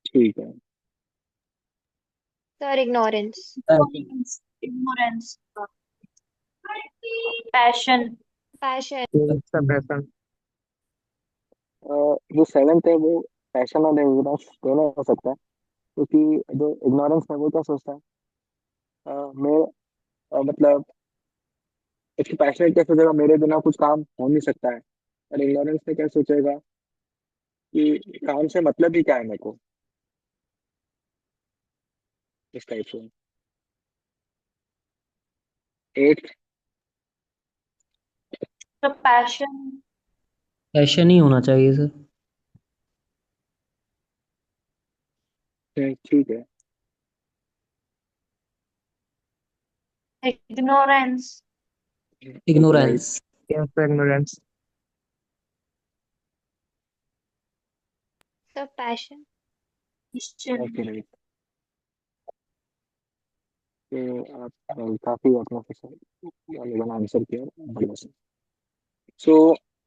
ठीक है। Sir ignorance. Ignorance. Passion. Passion. Passion. जो सेवेंथ है वो पैशन और इग्नोरेंस दोनों हो सकता है, क्योंकि जो इग्नोरेंस है वो क्या सोचता है, मैं मतलब इसकी पैशनेट क्या सोचेगा, मेरे बिना कुछ काम हो नहीं सकता है। और इग्नोरेंस में क्या सोचेगा कि काम से मतलब ही क्या है मेरे को, इस टाइप से। एट्थ। तो पैशन। पैशन ही होना चाहिए सर। ठीक है। Ignorance. Ignorance. ignorance. The passion. Okay right. तो आप काफी अपना आंसर किया, बढ़िया से। So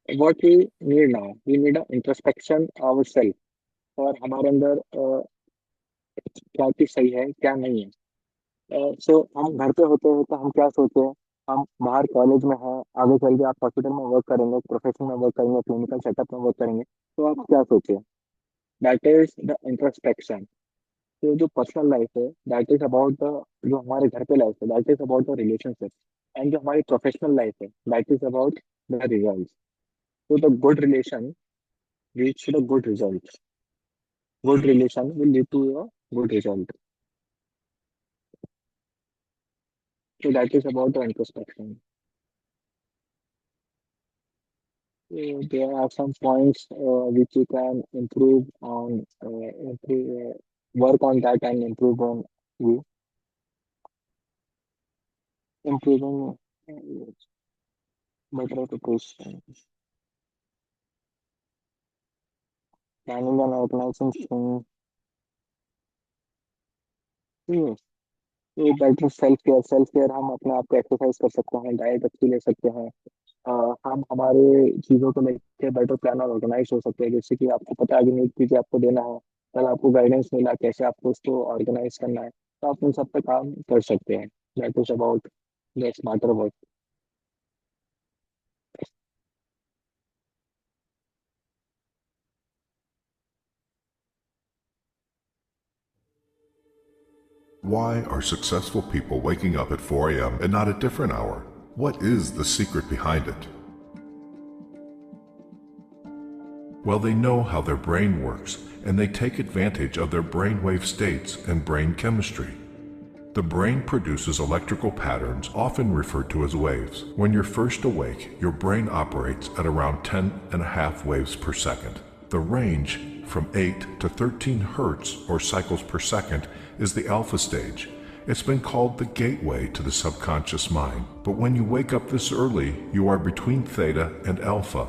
what we need now, we need a introspection our self, और हमारे अंदर क्या चीज सही है क्या नहीं है। सो हम घर पे होते हैं तो हम क्या सोचते हैं, हम बाहर कॉलेज में हैं, आगे चल के आप हॉस्पिटल में वर्क करेंगे, प्रोफेशन में वर्क करेंगे, क्लिनिकल सेटअप में वर्क करेंगे, तो आप क्या सोचें, दैट इज द इंट्रोस्पेक्शन। तो जो पर्सनल लाइफ है दैट इज अबाउट द, जो हमारे घर पे लाइफ है that is about the relationship, and जो हमारी प्रोफेशनल लाइफ है that is about the result. तो the good relation leads to the good result, good relation will lead to a good result. So that is about the introspection. There are some points which you can improve on, work on that and improve on you. Improving better preparation, planning and organizing things. Yes. ये better self care, self care हम अपने आप को एक्सरसाइज कर सकते हैं, डाइट अच्छी ले सकते हैं, हम हमारे चीज़ों को लेकर बेटर प्लान और ऑर्गेनाइज हो सकते हैं, जैसे कि आपको पता है कि एक चीज़ आपको देना है, कल आपको गाइडेंस मिला कैसे आपको उसको ऑर्गेनाइज करना है, तो आप उन सब पे काम कर सकते हैं। That is about the smarter work. Why are successful people waking up at 4 a.m. and not a different hour? What is the secret behind it? Well, they know how their brain works, and they take advantage of their brainwave states and brain chemistry. The brain produces electrical patterns, often referred to as waves. When you're first awake, your brain operates at around 10.5 waves per second. The range from 8 to 13 hertz, or cycles per second, is the alpha stage. It's been called the gateway to the subconscious mind. But when you wake up this early, you are between theta and alpha.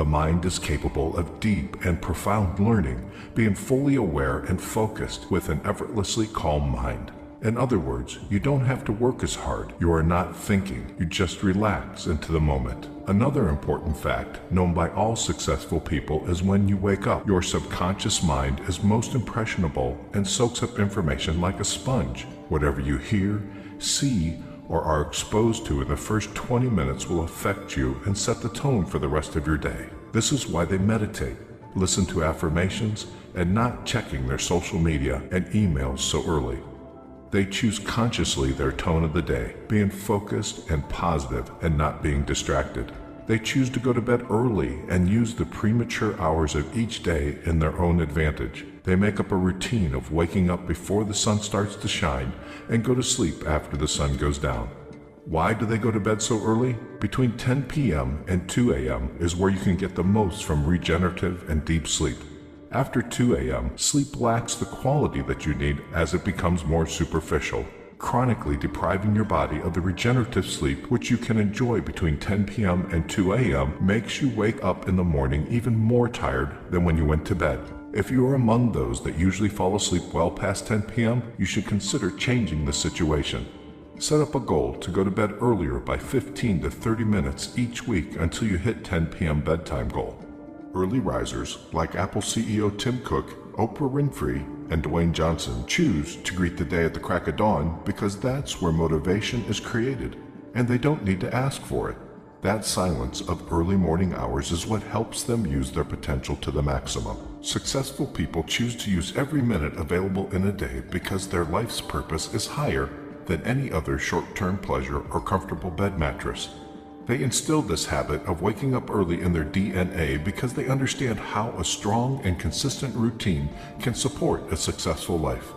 The mind is capable of deep and profound learning, being fully aware and focused with an effortlessly calm mind. In other words, you don't have to work as hard. You are not thinking. You just relax into the moment. Another important fact known by all successful people is when you wake up, your subconscious mind is most impressionable and soaks up information like a sponge. Whatever you hear, see, or are exposed to in the first 20 minutes will affect you and set the tone for the rest of your day. This is why they meditate, listen to affirmations, and not checking their social media and emails so early. They choose consciously their tone of the day, being focused and positive and not being distracted. They choose to go to bed early and use the premature hours of each day in their own advantage. They make up a routine of waking up before the sun starts to shine and go to sleep after the sun goes down. Why do they go to bed so early? Between 10 p.m. and 2 a.m. is where you can get the most from regenerative and deep sleep. After 2 a.m., sleep lacks the quality that you need as it becomes more superficial, chronically depriving your body of the regenerative sleep which you can enjoy between 10 p.m. and 2 a.m. makes you wake up in the morning even more tired than when you went to bed. If you are among those that usually fall asleep well past 10 p.m., you should consider changing the situation. Set up a goal to go to bed earlier by 15 to 30 minutes each week until you hit 10 p.m. bedtime goal. Early risers like Apple CEO Tim Cook, Oprah Winfrey, and Dwayne Johnson choose to greet the day at the crack of dawn because that's where motivation is created, and they don't need to ask for it. That silence of early morning hours is what helps them use their potential to the maximum. Successful people choose to use every minute available in a day because their life's purpose is higher than any other short-term pleasure or comfortable bed mattress. They instilled this habit of waking up early in their DNA because they understand how a strong and consistent routine can support a successful life.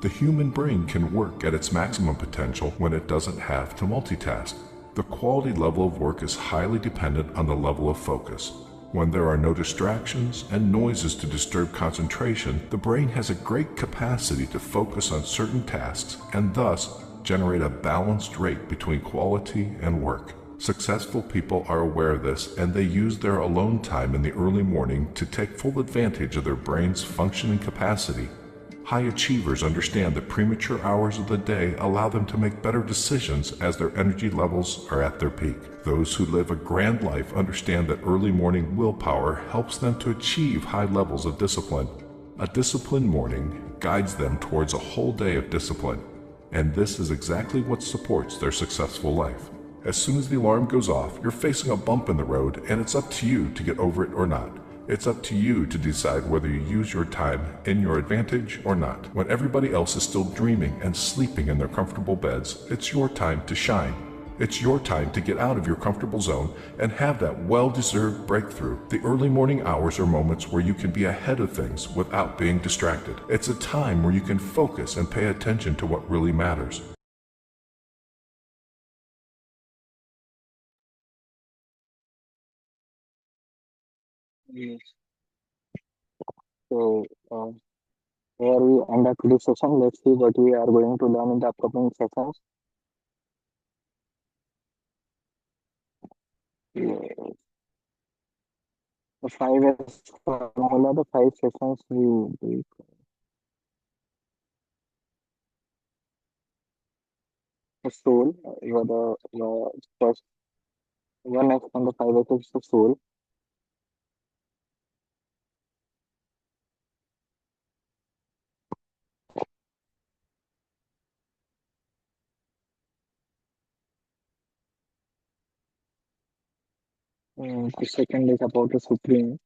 The human brain can work at its maximum potential when it doesn't have to multitask. The quality level of work is highly dependent on the level of focus. When there are no distractions and noises to disturb concentration, the brain has a great capacity to focus on certain tasks and thus generate a balanced rate between quality and work. Successful people are aware of this, and they use their alone time in the early morning to take full advantage of their brain's functioning capacity. High achievers understand that premature hours of the day allow them to make better decisions as their energy levels are at their peak. Those who live a grand life understand that early morning willpower helps them to achieve high levels of discipline. A disciplined morning guides them towards a whole day of discipline, and this is exactly what supports their successful life. As soon as the alarm goes off, you're facing a bump in the road, and it's up to you to get over it or not. It's up to you to decide whether you use your time in your advantage or not. When everybody else is still dreaming and sleeping in their comfortable beds, it's your time to shine. It's your time to get out of your comfortable zone and have that well-deserved breakthrough. The early morning hours are moments where you can be ahead of things without being distracted. It's a time where you can focus and pay attention to what really matters. Yes. So, here we end our today's session. Let's see what we are going to learn in the upcoming sessions. Yeah. The 5S formula, the 5 sessions we do. The soul, the first 1S and the 5S is the soul. The second is about the supreme.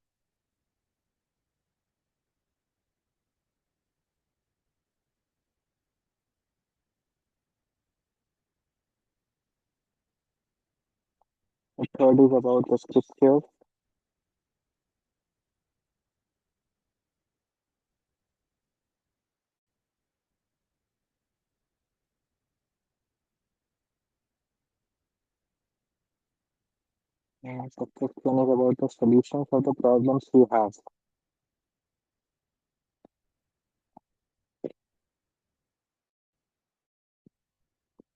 The third is about the scripture. And the fifth one is about the solutions of the problems we have.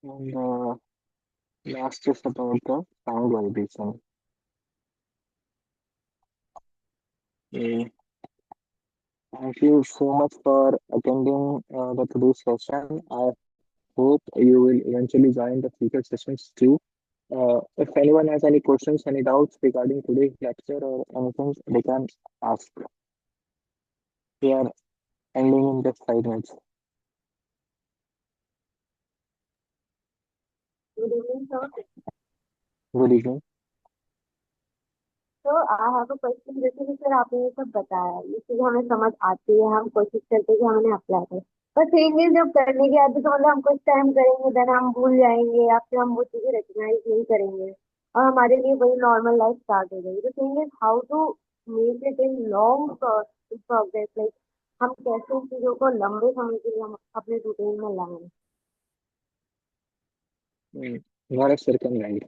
And last is about the sound vibration. Okay. Thank you so much for attending the today's session. I hope you will eventually join the future sessions too. If anyone has any questions, any doubts regarding today's lecture or anything, they can ask. We are ending in just 5 minutes. Good evening, sir. Good evening. So I have a question. जैसे कि सर आपने ये सब बताया, ये चीज हमें समझ आती है, हम कोशिश करते हैं कि हम उन्हें अप्लाई करें, पर थिंग इज जब करने के बाद तो मतलब हम कुछ टाइम करेंगे, देन हम भूल जाएंगे या फिर हम वो चीजें रिकग्नाइज नहीं करेंगे, और हमारे लिए वही नॉर्मल लाइफ स्टार्ट हो गई। The thing is how to make it in long progress, like हम कैसे इन चीजों को लंबे समय के लिए हम अपने रूटीन में लाएं। not a circumvent.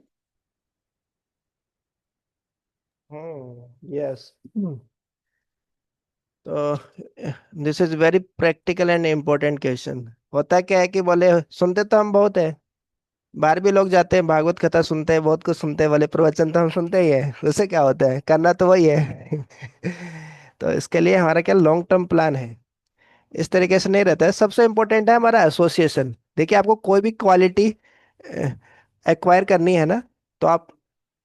यस। तो this is very practical and important question. होता क्या है कि बोले सुनते तो हम बहुत है, बाहर भी लोग जाते हैं, भागवत कथा सुनते हैं, बहुत कुछ सुनते हैं, बोले प्रवचन तो हम सुनते ही है, उससे क्या होता है, करना तो वही है। तो इसके लिए हमारा क्या लॉन्ग टर्म प्लान है, इस तरीके से नहीं रहता है। सबसे इम्पोर्टेंट है हमारा एसोसिएशन। देखिए आपको कोई भी क्वालिटी एक्वायर करनी है ना, तो आप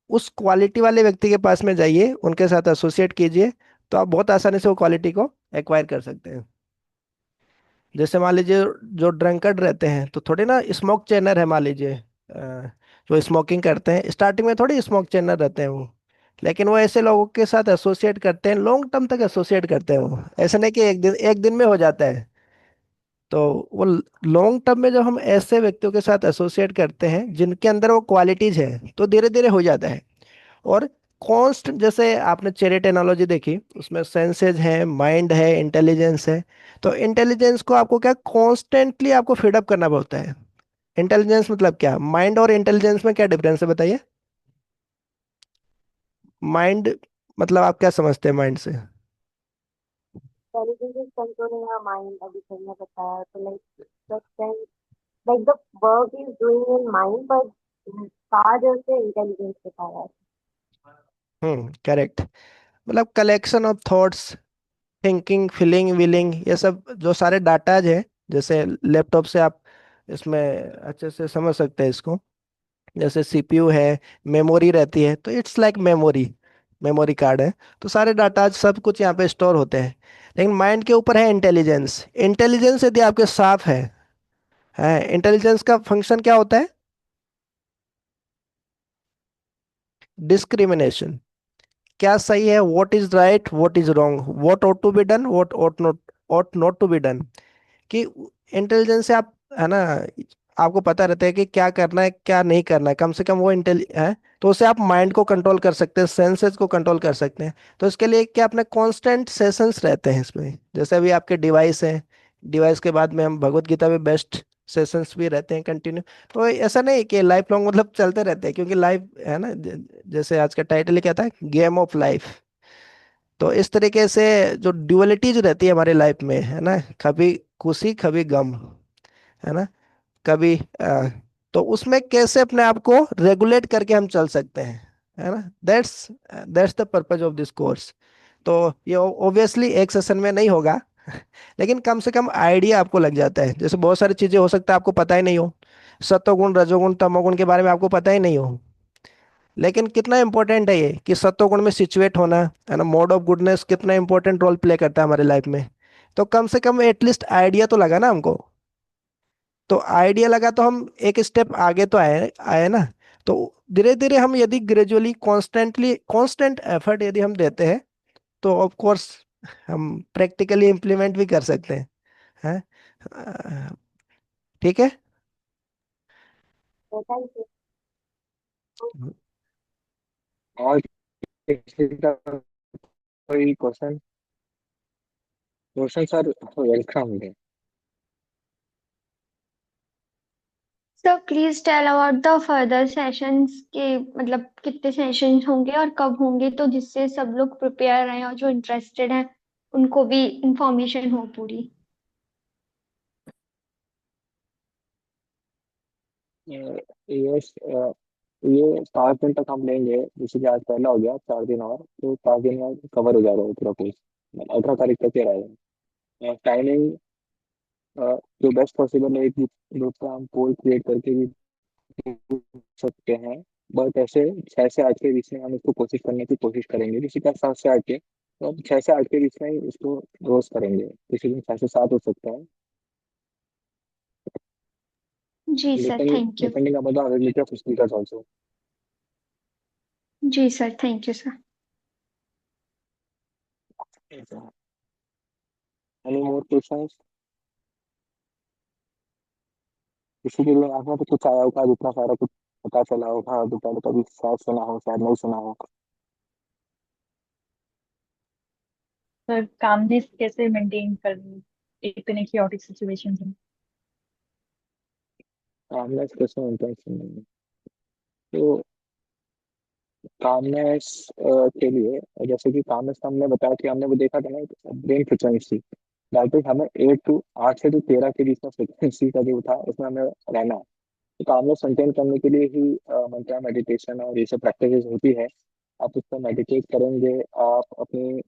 उस क्वालिटी वाले व्यक्ति के पास में जाइए, उनके साथ एसोसिएट कीजिए, तो आप बहुत आसानी से वो क्वालिटी को एक्वायर कर सकते हैं। जैसे मान लीजिए जो ड्रंकर्ड रहते हैं तो थोड़ी ना स्मोक चेनर है, मान लीजिए जो स्मोकिंग करते हैं स्टार्टिंग में थोड़ी स्मोक चेनर रहते हैं वो, लेकिन वो ऐसे लोगों के साथ एसोसिएट करते हैं, लॉन्ग टर्म तक एसोसिएट करते हैं वो, ऐसा नहीं कि एक दिन में हो जाता है। तो वो लॉन्ग टर्म में जब हम ऐसे व्यक्तियों के साथ एसोसिएट करते हैं जिनके अंदर वो क्वालिटीज है, तो धीरे धीरे हो जाता है। और कॉन्स्ट, जैसे आपने चैरिट एनालॉजी देखी, उसमें सेंसेस है, माइंड है, इंटेलिजेंस है। तो इंटेलिजेंस को आपको क्या कॉन्स्टेंटली आपको फीडअप करना पड़ता है। इंटेलिजेंस मतलब क्या, माइंड और इंटेलिजेंस में क्या डिफरेंस है बताइए। माइंड मतलब आप क्या समझते हैं माइंड से। Intelligence is controlling our mind, अभी सर ने बताया। तो like the sense, like the work is doing in mind, but कार्य से इंटेलिजेंस के पाया। करेक्ट। मतलब collection of thoughts, thinking, feeling, willing, ये सब जो सारे डाटाज है, जैसे लैपटॉप से आप इसमें अच्छे से समझ सकते हैं इसको। जैसे सीपीयू है, मेमोरी रहती है, तो it's like memory, memory card है। तो सारे डाटा सब कुछ यहाँ पे स्टोर होते हैं। लेकिन माइंड के ऊपर है इंटेलिजेंस। इंटेलिजेंस यदि आपके साफ है इंटेलिजेंस का फंक्शन क्या होता है, डिस्क्रिमिनेशन। क्या सही है, what is right, what is wrong, what ought to be done, what ought not to be done. कि इंटेलिजेंस से आप, है ना, आपको पता रहता है कि क्या करना है क्या नहीं करना है, कम से कम वो इंटेल है। तो उससे आप माइंड को कंट्रोल कर सकते हैं, सेंसेस को कंट्रोल कर सकते हैं। तो इसके लिए क्या अपने कांस्टेंट सेशंस रहते हैं इसमें, जैसे अभी आपके डिवाइस है, डिवाइस के बाद में हम भगवत गीता में बेस्ट सेशंस भी रहते हैं कंटिन्यू। तो ऐसा नहीं कि लाइफ लॉन्ग मतलब चलते रहते हैं, क्योंकि लाइफ है ना, जैसे आज का टाइटल ही क्या था, गेम ऑफ लाइफ। तो इस तरीके से जो ड्युअलिटीज रहती है हमारी लाइफ में, है ना, कभी खुशी कभी गम, है ना, कभी तो उसमें कैसे अपने आप को रेगुलेट करके हम चल सकते हैं, है ना, that's the purpose of this course. तो ये ऑब्वियसली एक सेशन में नहीं होगा, लेकिन कम से कम आइडिया आपको लग जाता है। जैसे बहुत सारी चीजें हो सकता है आपको पता ही नहीं हो, सत्वगुण, रजोगुण, तमोगुण के बारे में आपको पता ही नहीं हो, लेकिन कितना इंपॉर्टेंट है ये कि सत्वगुण में सिचुएट होना, है ना, मोड ऑफ गुडनेस कितना इंपॉर्टेंट रोल प्ले करता है हमारे लाइफ में। तो कम से कम एटलीस्ट आइडिया तो लगा ना हमको। तो आइडिया लगा तो हम एक स्टेप आगे तो आए आए ना। तो धीरे धीरे हम यदि ग्रेजुअली कॉन्स्टेंटली कॉन्स्टेंट एफर्ट यदि हम देते हैं, तो ऑफ कोर्स हम प्रैक्टिकली इम्प्लीमेंट भी कर सकते हैं। अ, ठीक है। Thank you. और किसी का कोई क्वेश्चन, रोशन सर वेलकम है। So please tell about the further sessions के, मतलब कितने सेशंस होंगे और कब होंगे, तो जिससे सब लोग प्रिपेयर रहें और जो इंटरेस्टेड हैं उनको भी इंफॉर्मेशन हो पूरी। यस, ये 5 दिन तक हम लेंगे, जैसे कि आज पहला हो गया 4 दिन, और तो 5 दिन में कवर हो जाएगा वो पूरा कोर्स। 18 तारीख तक ही रहेगा। टाइमिंग जो बेस्ट पॉसिबल है, एक ग्रुप का हम पोल क्रिएट करके भी पूछ सकते हैं। बट ऐसे 6 से 8 के बीच में हम इसको कोशिश करने की कोशिश करेंगे, किसी का 7 से 8 के, तो हम 6 से 8 के बीच में ही इसको रोज करेंगे, किसी दिन 6 से 7 हो सकता है, जी sir, depending thank you. Depending upon the availability of speakers also. जी sir, thank you sir. Any more questions, किसी के लिए आपने तो कुछ आया होगा, जितना सारा कुछ पता चला होगा, दोपहर कभी शायद सुना हो, शायद नहीं सुना हो। सर कामनेस कैसे मेंटेन करनी इतने chaotic सिचुएशंस में? कामनेस कैसे मेंटेन करनी है? तो कामनेस के लिए, जैसे कि कामनेस का हमने बताया कि हमने वो देखा था ना, ब्रेन फ्रिक्वेंसी, दैट इज हमें 8 से 13 के बीच में फ्रिक्वेंसी का जो था उसमें हमें रहना है। तो कामनेस मेंटेन करने के लिए ही मंत्रा मेडिटेशन और ये सब प्रैक्टिस होती है। आप उस पर मेडिटेट करेंगे, आप अपनी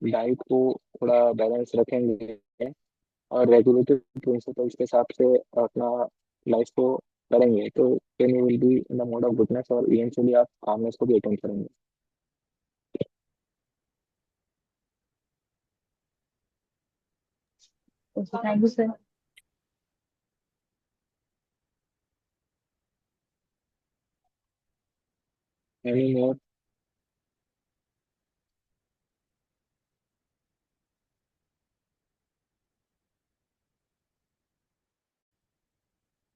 डाइट को थोड़ा बैलेंस रखेंगे और रेगुलेटरी प्रिंसिपल्स के हिसाब से अपना लाइफ को करेंगे, तो then you will be in the mode of goodness और इवेंचुअली आप कामनेस को भी अटेन करेंगे। Okay, thank you sir. Any more?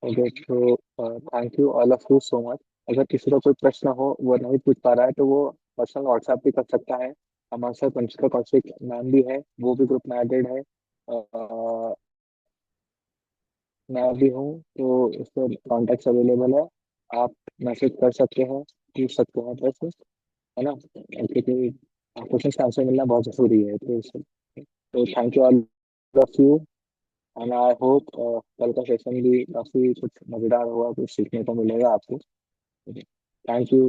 Okay, तो thank you all of you so much. अगर किसी का कोई प्रश्न हो वो नहीं पूछ पा रहा है तो वो पर्सनल व्हाट्सएप भी कर सकता है। हमारे साथ पंचिका कौशिक मैम भी है, वो भी ग्रुप में एडेड है। मैं भी हूँ, तो उस पर कॉन्टेक्ट अवेलेबल है। आप मैसेज कर सकते हैं, पूछ सकते हैं प्रश्न, है ना, क्योंकि क्वेश्चन का आंसर मिलना बहुत जरूरी है। तो thank you all of you, and I hope कल का सेशन भी काफी कुछ मजेदार होगा, कुछ सीखने को मिलेगा आपको। Thank you.